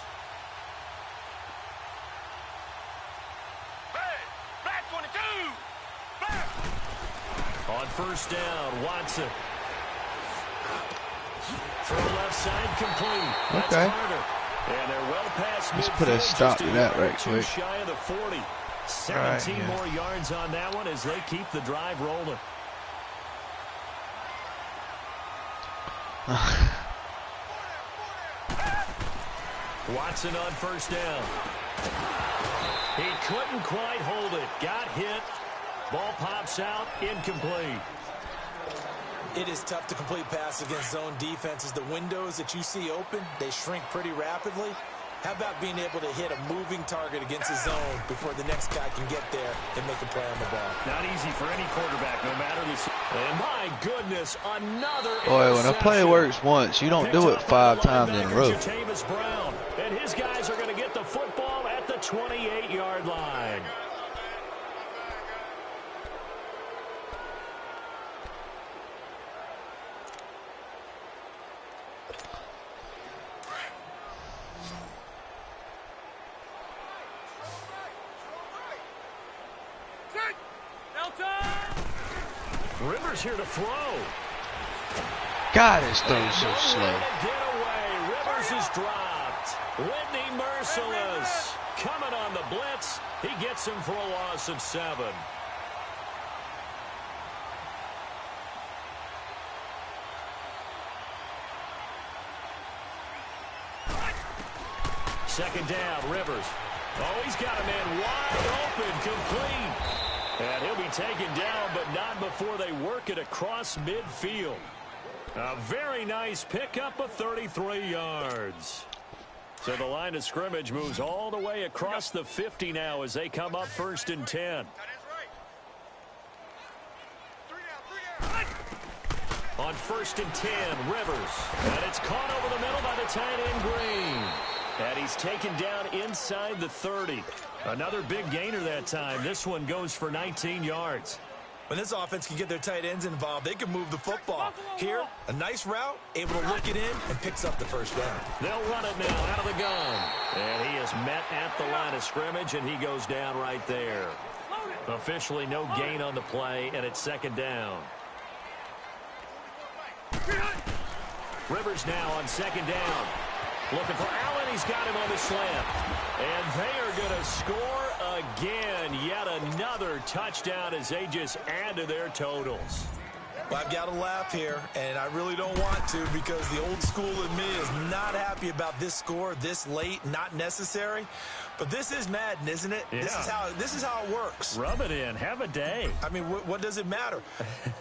S3: Back 22.
S4: On 1st down, Watson. Throw left side complete. That's
S2: Okay.
S4: Carter. And they're well past
S2: Let's
S4: midfield,
S2: put a stop
S4: just
S2: to that
S4: yard
S2: right
S4: or two
S2: quick.
S4: shy of the 40. 17 more yards on that one as they keep the drive rolling. Watson on 1st down. He couldn't quite hold it. Got hit. Ball pops out. Incomplete.
S5: It is tough to complete passes against zone defenses. The windows that you see open, they shrink pretty rapidly. How about being able to hit a moving target against a zone before the next guy can get there and make a play on the ball?
S4: Not easy for any quarterback, no matter the... And my goodness, another
S2: Boy, when a play works once, you don't do it 5 times in a row.
S4: Jatavis Brown, and his guys are going to get the football at the 28-yard line. Rivers here to throw.
S2: God, his throw's so slow.
S4: Get away. Rivers is dropped. Whitney Merciless coming on the blitz. He gets him for a loss of 7. Second down, Rivers. Oh, he's got a man wide open, complete. And he'll be taken down, but not before they work it across midfield. A very nice pickup of 33 yards. So the line of scrimmage moves all the way across the 50 now as they come up 1st and 10. On 1st and 10, Rivers. And it's caught over the middle by the tight end Green. And he's taken down inside the 30. Another big gainer that time. This one goes for 19 yards.
S5: When this offense can get their tight ends involved, they can move the football. Here, a nice route, able to look it in, and picks up the 1st down.
S4: They'll run it now out of the gun. And he is met at the line of scrimmage, and he goes down right there. Officially no gain on the play, and it's 2nd down. Rivers now on 2nd down. Looking for Allen. He's got him on the slant. And they are going to score again. Yet another touchdown as they just add to their totals.
S5: Well, I've got to laugh here, and I really don't want to because the old school in me is not happy about this score this late, not necessary. But this is Madden, isn't it?
S4: Yeah.
S5: This is how it works.
S4: Rub it in. Have a day.
S5: I mean, what does it matter?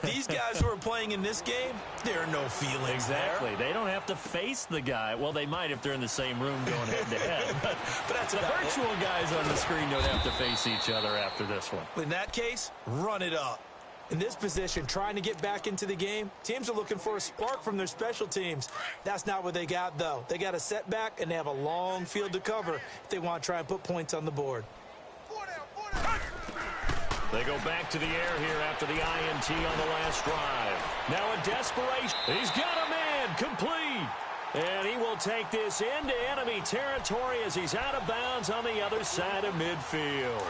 S5: These guys who are playing in this game, there are no feelings
S4: Exactly. They don't have to face the guy. Well, they might if they're in the same room going head-to-head. But
S5: that's
S4: the
S5: about
S4: virtual guys on the screen don't have to face each other after this one.
S5: In that case, run it up. In this position, trying to get back into the game, teams are looking for a spark from their special teams. That's not what they got, though. They got a setback, and they have a long field to cover if they want to try and put points on the board.
S4: They go back to the air here after the INT on the last drive. Now in desperation, he's got a man complete. And he will take this into enemy territory as he's out of bounds on the other side of midfield.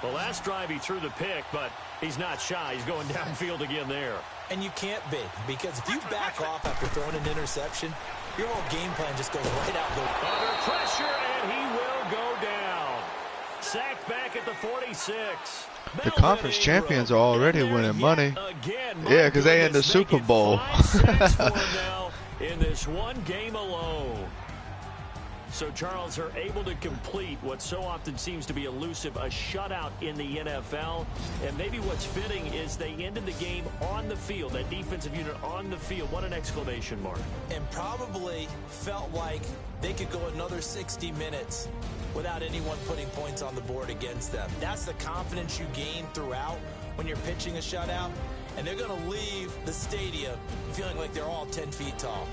S4: The last drive he threw the pick, but he's not shy. He's going downfield again there.
S5: And you can't be, because if you back off after throwing an interception, your whole game plan just goes right out the window.
S4: Under pressure, and he will go down. sacked back at the 46.
S2: The conference champions are already winning money. Yeah, because they in the Super Bowl.
S4: 5 sacks for him now in this one game alone. So, Charles, are able to complete what so often seems to be elusive, a shutout in the NFL. And maybe what's fitting is they ended the game on the field, that defensive unit on the field. What an exclamation mark.
S5: And probably felt like they could go another 60 minutes without anyone putting points on the board against them. That's the confidence you gain throughout when you're pitching a shutout. And they're going to leave the stadium feeling like they're all 10 feet tall.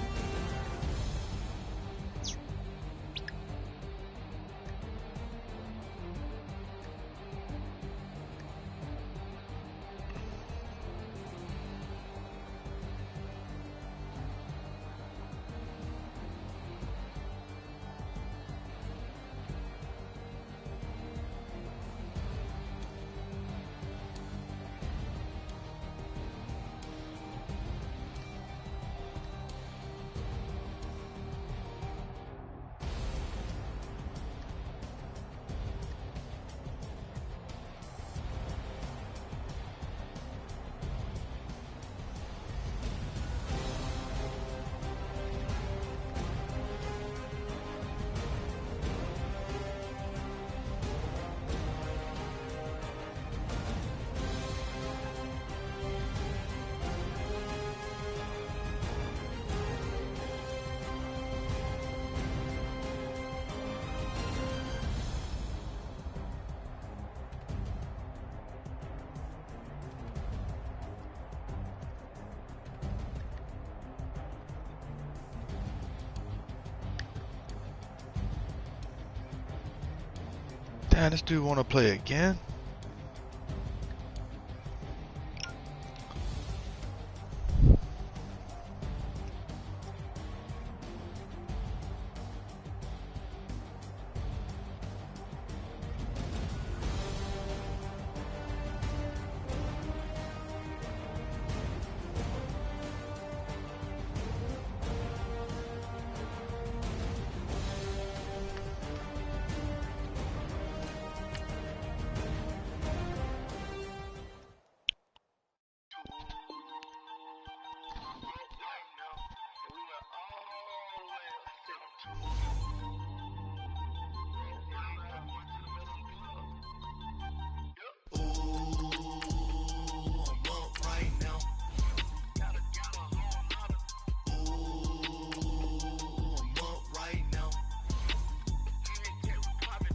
S2: Damn, this dude want to play again?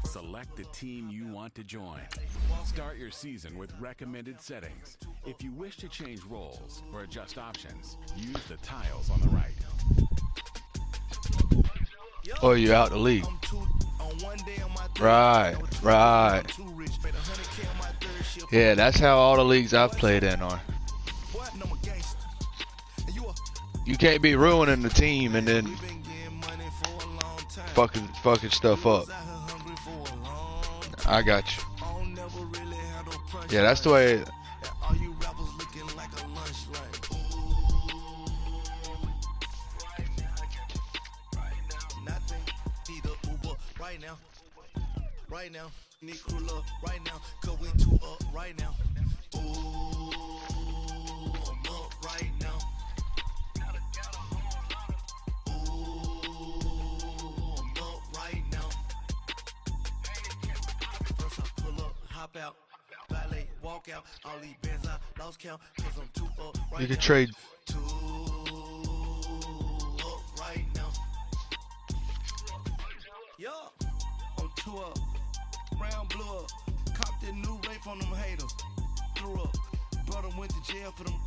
S8: Select the team you want to join. Start your season with recommended settings. If you wish to change roles or adjust options, use the tiles on the right.
S2: Or you out the league. Right, right. Yeah, that's how all the leagues I've played in are. You can't be ruining the team and then fucking stuff up. I got you. Yeah, that's the way.
S7: Right now, need crew love right now, cause we two up right now. Ooh, I'm up right now. Ooh, I'm up right now. First I pull up, hop out, valet, walk out, all these bands I lost count, cause I'm two up right now.
S2: You can trade.
S7: Two up right now. Yeah, I'm two up. Round blew up, copped that new rape on them haters. Threw up, brother went to jail for them.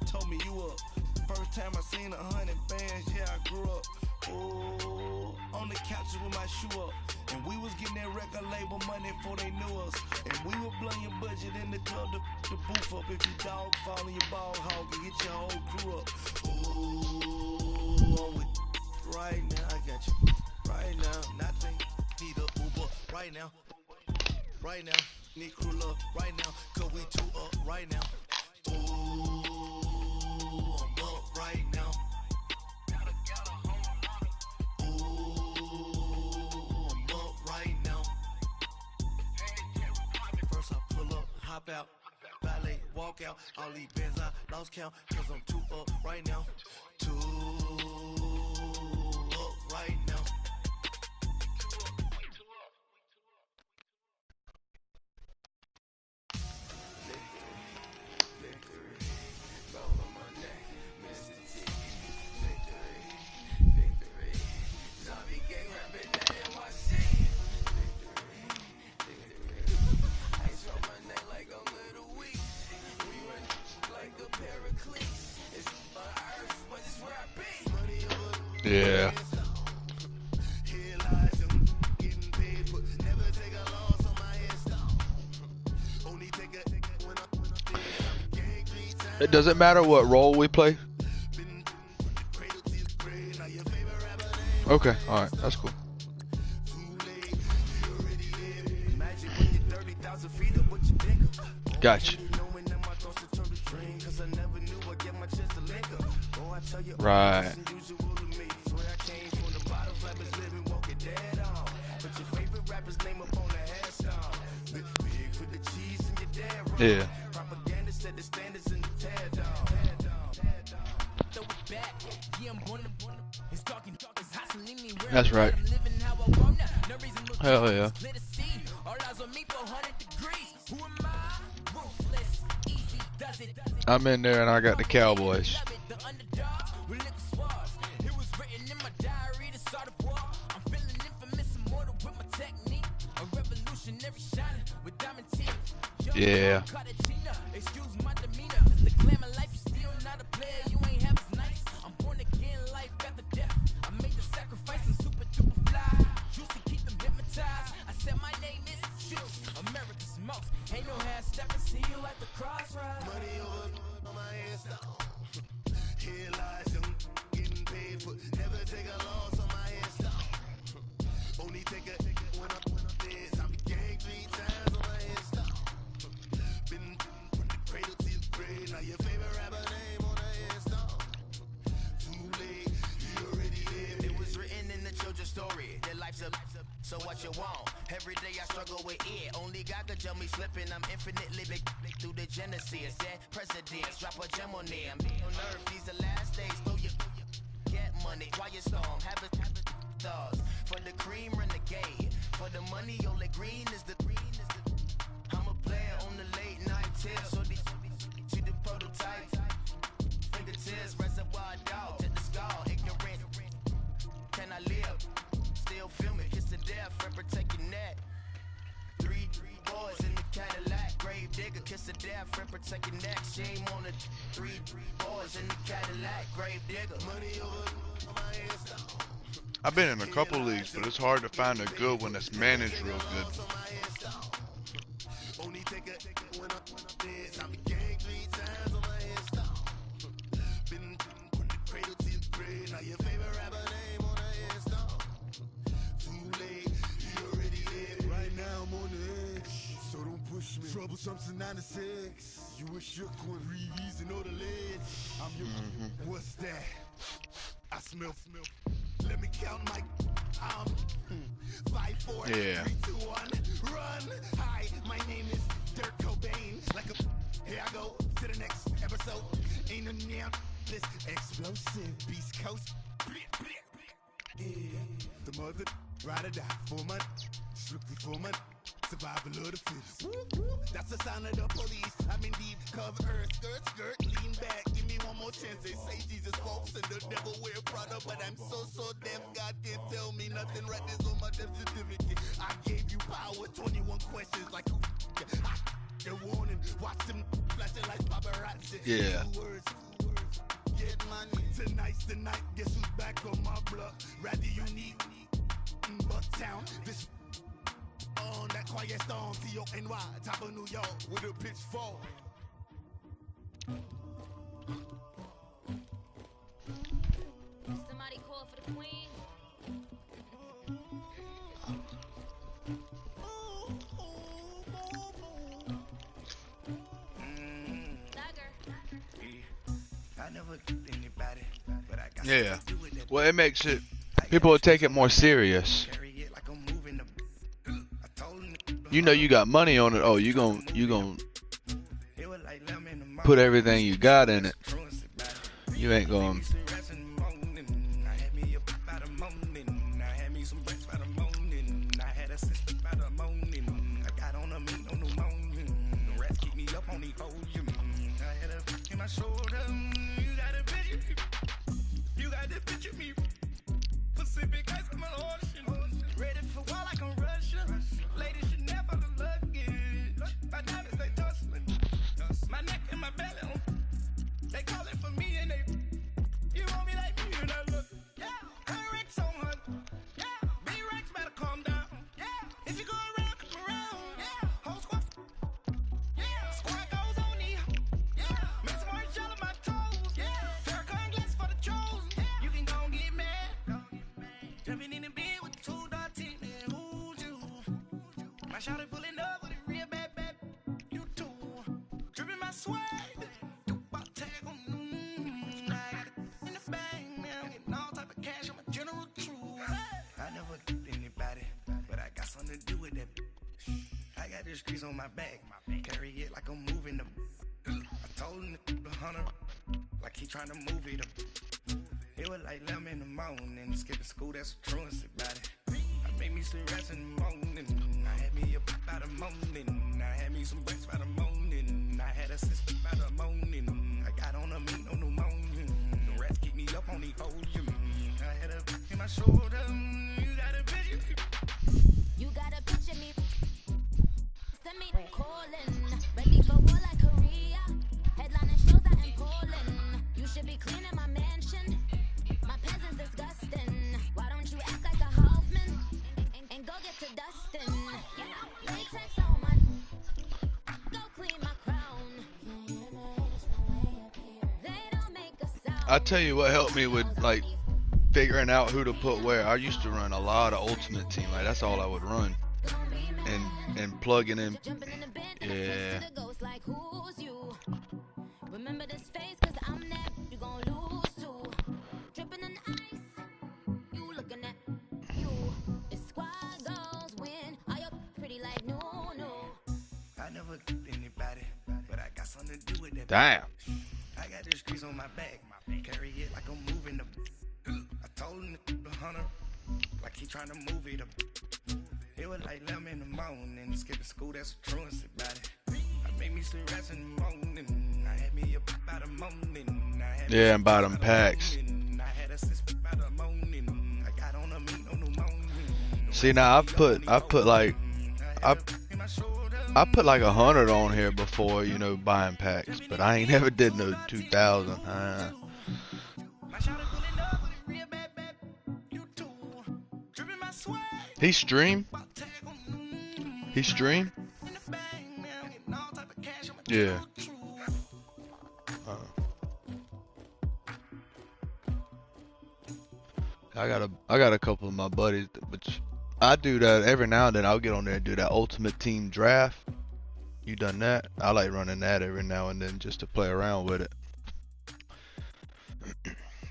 S7: Told me you up. First time I seen 100 bands, yeah, I grew up. Ooh, on the couches with my shoe up. And we was getting that record label money before they knew us. And we were blowing your budget in the club to boof up. If you dog fall in your ball hog and get your whole crew up. Ooh, I'm with right now, I got you. Right now, nothing, need a Uber right now. Right now, need crew love right now, cause we two up right now. Ooh, I'm up right now. Ooh, I'm up right now. out. Valet, walk out. All these bands I lost count. Cause I'm too up right now. Too up right now.
S2: Yeah. It doesn't matter what role we play. Okay, alright, that's cool. Gotcha. Right. Yeah. That's right. Hell yeah. I'm in there and I got the Cowboys. Yeah.
S7: So what you want? Every day I struggle with it. Only God could tell me slipping. I'm infinitely big through the Genesis. That presidents drop a gem on them. On earth, these the last days. Throw your get money. Quiet storm. Have it thoughts. For the cream, renegade. For the money, only green is the. I'm a player on the late night tip. So these see the prototype. Fingertips, reservoir dog. To the skull. Ignorant. Can I live? Still film it, kiss to death, and protect your neck. Three boys in the Cadillac, grave digger, kiss to death, and protect your neck. Shame on the three boys in the Cadillac, grave digger. Money over my head.
S2: I've been in a couple leagues, but it's hard to find a good one that's managed real good.
S7: Only take a when I'm dead. I be gang 3 times on my head stop. Been from the cradle to the grave. Now your favorite rapper name on the head stop. Too late, you already dead. Right now I'm on the edge, so don't push me. Troublesome to 96. You wish shook when reason or the ledge. I'm your what's that? I smell. Let me count my 5, 4, 3, 2, 1, run. Hi, my name is Dirk Cobain. Like a here I go to the next episode. Ain't no damn this explosive Beast Coast. Yeah, the mother ride or die for my strictly for my survival of the fittest. That's the sign of the police. I'm in deep cover earth, skirt, lean back. Give me one more chance. They say Jesus walks and the devil wear Prada, but I'm so deaf. God can't tell me nothing. Right this on my death certificate. I gave you power. 21 questions like who? The warning. Watch them flashing like paparazzi.
S2: Yeah.
S7: Two words. Get money. Tonight's the night. Guess who's back on my block? Rather unique. Bucktown. This on that quiet storm. T-O-N-Y. Top of New York with a pitchfork.
S6: Somebody call for the queen.
S7: I never did anybody, but I got
S2: Yeah. Well, it makes it. People will take it more serious. You know you got money on it. Oh, you gon' put everything you got in it, you ain't going.
S7: On my back, carry it like I'm moving them. I told him the hunter, like he trying to move it up. It was like 11 in the morning, skipping school, that's a truancy about it. I made me some rest in the morning, I had me a pop out of morning, I had me some breaks by the morning, I had a sister by the morning, I got on a meat on the morning, the rats keep me up on the ocean, I had a in my shoulder, you got a picture.
S6: You gotta picture me. Send me calling, ready for war like Korea. Headlining shows out in Poland. You should be cleaning my mansion. My peasants disgusting. Why don't you act like a Hoffman and go get to dustin'? Latex on my, go clean my crown. They don't make a sound.
S2: I tell you what helped me with like figuring out who to put where. I used to run a lot of Ultimate Team, like that's all I would run. And plugging in, yeah.
S6: Remember this face, 'cause I'm that you gon' lose too. Dripping in ice, you looking at you. It's squad goals win. Are you pretty like no?
S7: I never did anybody, but I got something to do with that.
S2: Damn.
S7: I got the streets on my back, carry it like I'm moving them. I told him the hunter, like he trying to move it up. It was like 11 in the morning, skipping school, that's a truancy about it. I made me some rest in the morning, I had me a pop out of morning.
S2: Yeah, and buy them packs.
S7: I had a sister by the morning, I got on a meat on the morning.
S2: See now I put like I put like 100 on here before, you know, buying packs, but I ain't never did no 2,000. He stream? He stream? Yeah. I got a couple of my buddies, which I do that every now and then. I'll get on there and do that Ultimate Team draft. You done that? I like running that every now and then just to play around with it.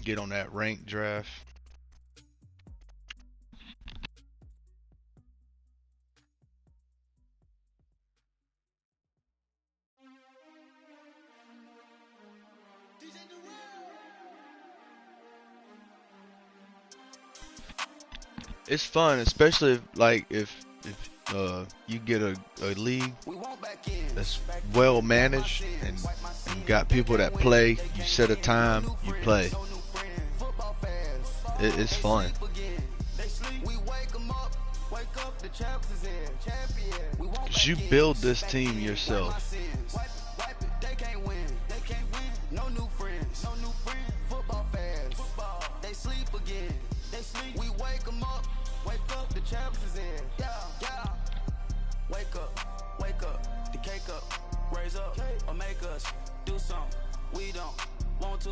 S2: Get on that rank draft. It's fun, especially if, like if you get a league that's well managed and you got people that play. You set a time, you play. It's fun. Cause you build this team yourself.
S7: We wake them up, wake up, the champs is in. Yeah. Wake up, the cake up, raise up, or make us do something we don't want to.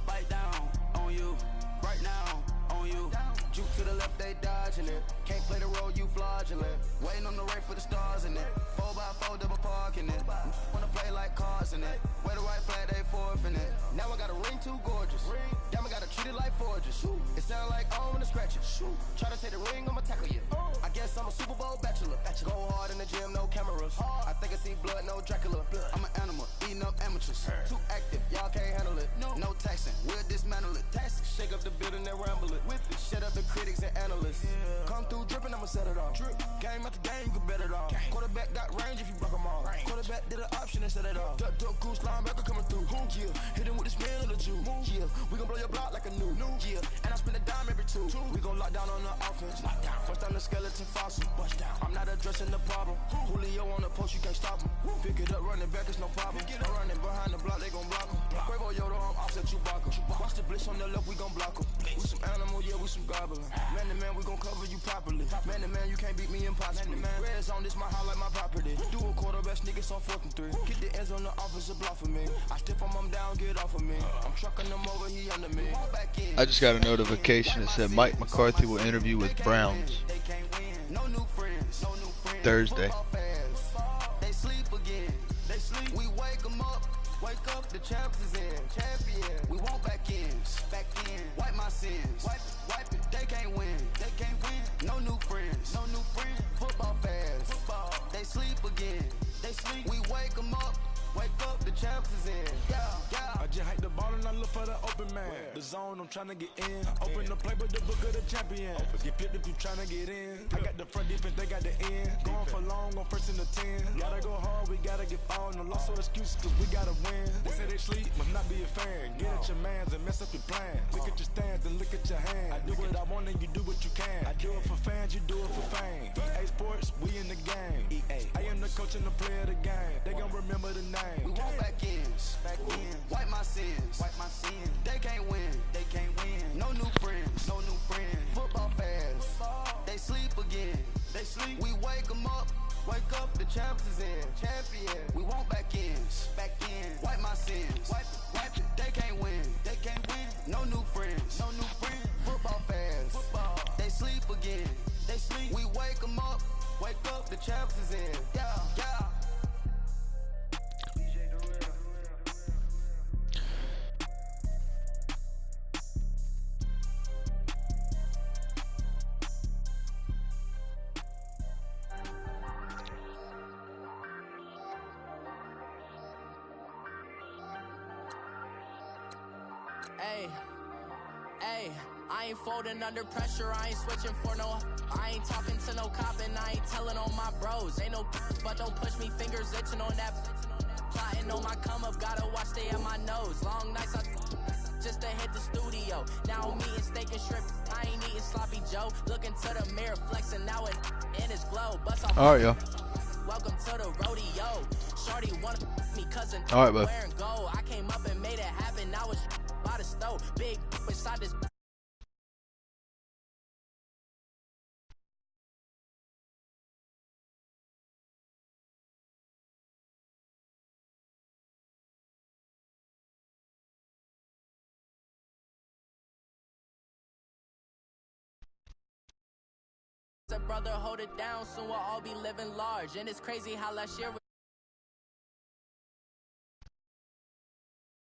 S7: Bite down on you, right now on you. Juke to the left.
S9: off, they dodging it. Can't play the role, you fraudulent. Waiting on the rain for the stars in it. 4x4 double parking it. Wanna play like cars in it. Wear the white flag, they forfeit it. Now I got a ring too gorgeous. Damn, I gotta treat it like forges. It sound like I wanna scratch it. Try to take the ring, I'ma tackle you. I guess I'm a Super Bowl bachelor. Go hard in the gym, no cameras. I think I see blood, no Dracula. I'm an animal, eating up amateurs. Too active, y'all can't handle it. No taxing, we'll dismantle it. Shake up the building and ramble it. Shut up the critics and analysts. Come through dripping, I'ma set it off. Game after game, you can bet it off. Quarterback got range if you broke them off. Quarterback did an option and set it off. Duck goose linebacker coming through. Yeah, hit him with the spin of the Jew. Yeah, we gon' blow your block like a new. Yeah, and I spend a dime every two. We gon' lock down on the offense. First down the skeleton fossil. I'm not addressing the problem. Julio on the post, you can't stop him. Pick it up, running back, it's no problem. I'm running behind the block, they gon' block him. Quavo Yoda, I'm offset Chewbacca. Watch the blitz on the left, we gon' block him. We some animal, yeah, we some goblin. Man to man, we gon' cover you properly. Man to man, you can't beat me impossibly. Red zone, this my highlight, my property. Do a quarterback, niggas on 4th and 3. Get the ends on the offensive block for me. I stiff him, I'm down, get off of me. I'm trucking them over, he under me.
S2: I just got a notification that said Mike McCarthy will interview with Browns Thursday.
S9: They sleep again. They sleep. We wake them up. Wake up, the champs is in. Champion. We want back in. Back in. Wipe my sins. Wipe it. They can't win. They can't win. No new friends. No new friends. Football fans. Football. They sleep again. They sleep. We wake them up. Wake up, the champs is in. Yeah, yeah.
S3: I just hike the ball and I look for the open man. The zone, I'm tryna get in. Open the playbook, the book of the champion. Get flipped if you tryna get in. I got the front defense, they got the end. Going for long, on 1st and the 10. Gotta go hard, we gotta get all. No loss or excuses, cause we gotta win. They say they sleep, must not be a fan. Get at your mans and mess up your plan. Look at your stands and look at your hands. I do what I want and you do what you can. I do it for fans, you do it for fame. EA Sports, we in the game. I am the coach and the player of the game. They gon' remember the name.
S9: We want back ins. Back in. Wipe my sins. Wipe my sins. They can't win. They can't win. No new friends. No new friends. Football fans. They sleep again. They sleep. We wake them up. Wake up, the champs is in. Champion. We want back ins. Back in. Wipe my sins. Wipe it. They can't win. They can't win. No new friends. No new friends. Football fans. Football. They sleep again. They sleep. We wake them up. Wake up, the champs is in. Yeah, yeah.
S10: Hey, I ain't folding under pressure, I ain't switching for no. I ain't talking to no cop and I ain't telling on my bros. Ain't no but don't push me, fingers itching on that. Plotting on my come up, gotta watch stay at my nose. Long nights I just to hit the studio. Now I'm eating steak and shrimp, I ain't eating sloppy Joe. Looking to the mirror, flexing now it in his glow. Bust off.
S2: Alright, yo.
S10: Welcome to the rodeo. Shorty wanna me cousin.
S2: Alright, bud.
S10: Wearing gold. I came up and made it happen. I was by the stove. Big beside this. Brother, hold it down. Soon we'll all be living large. And it's crazy how last year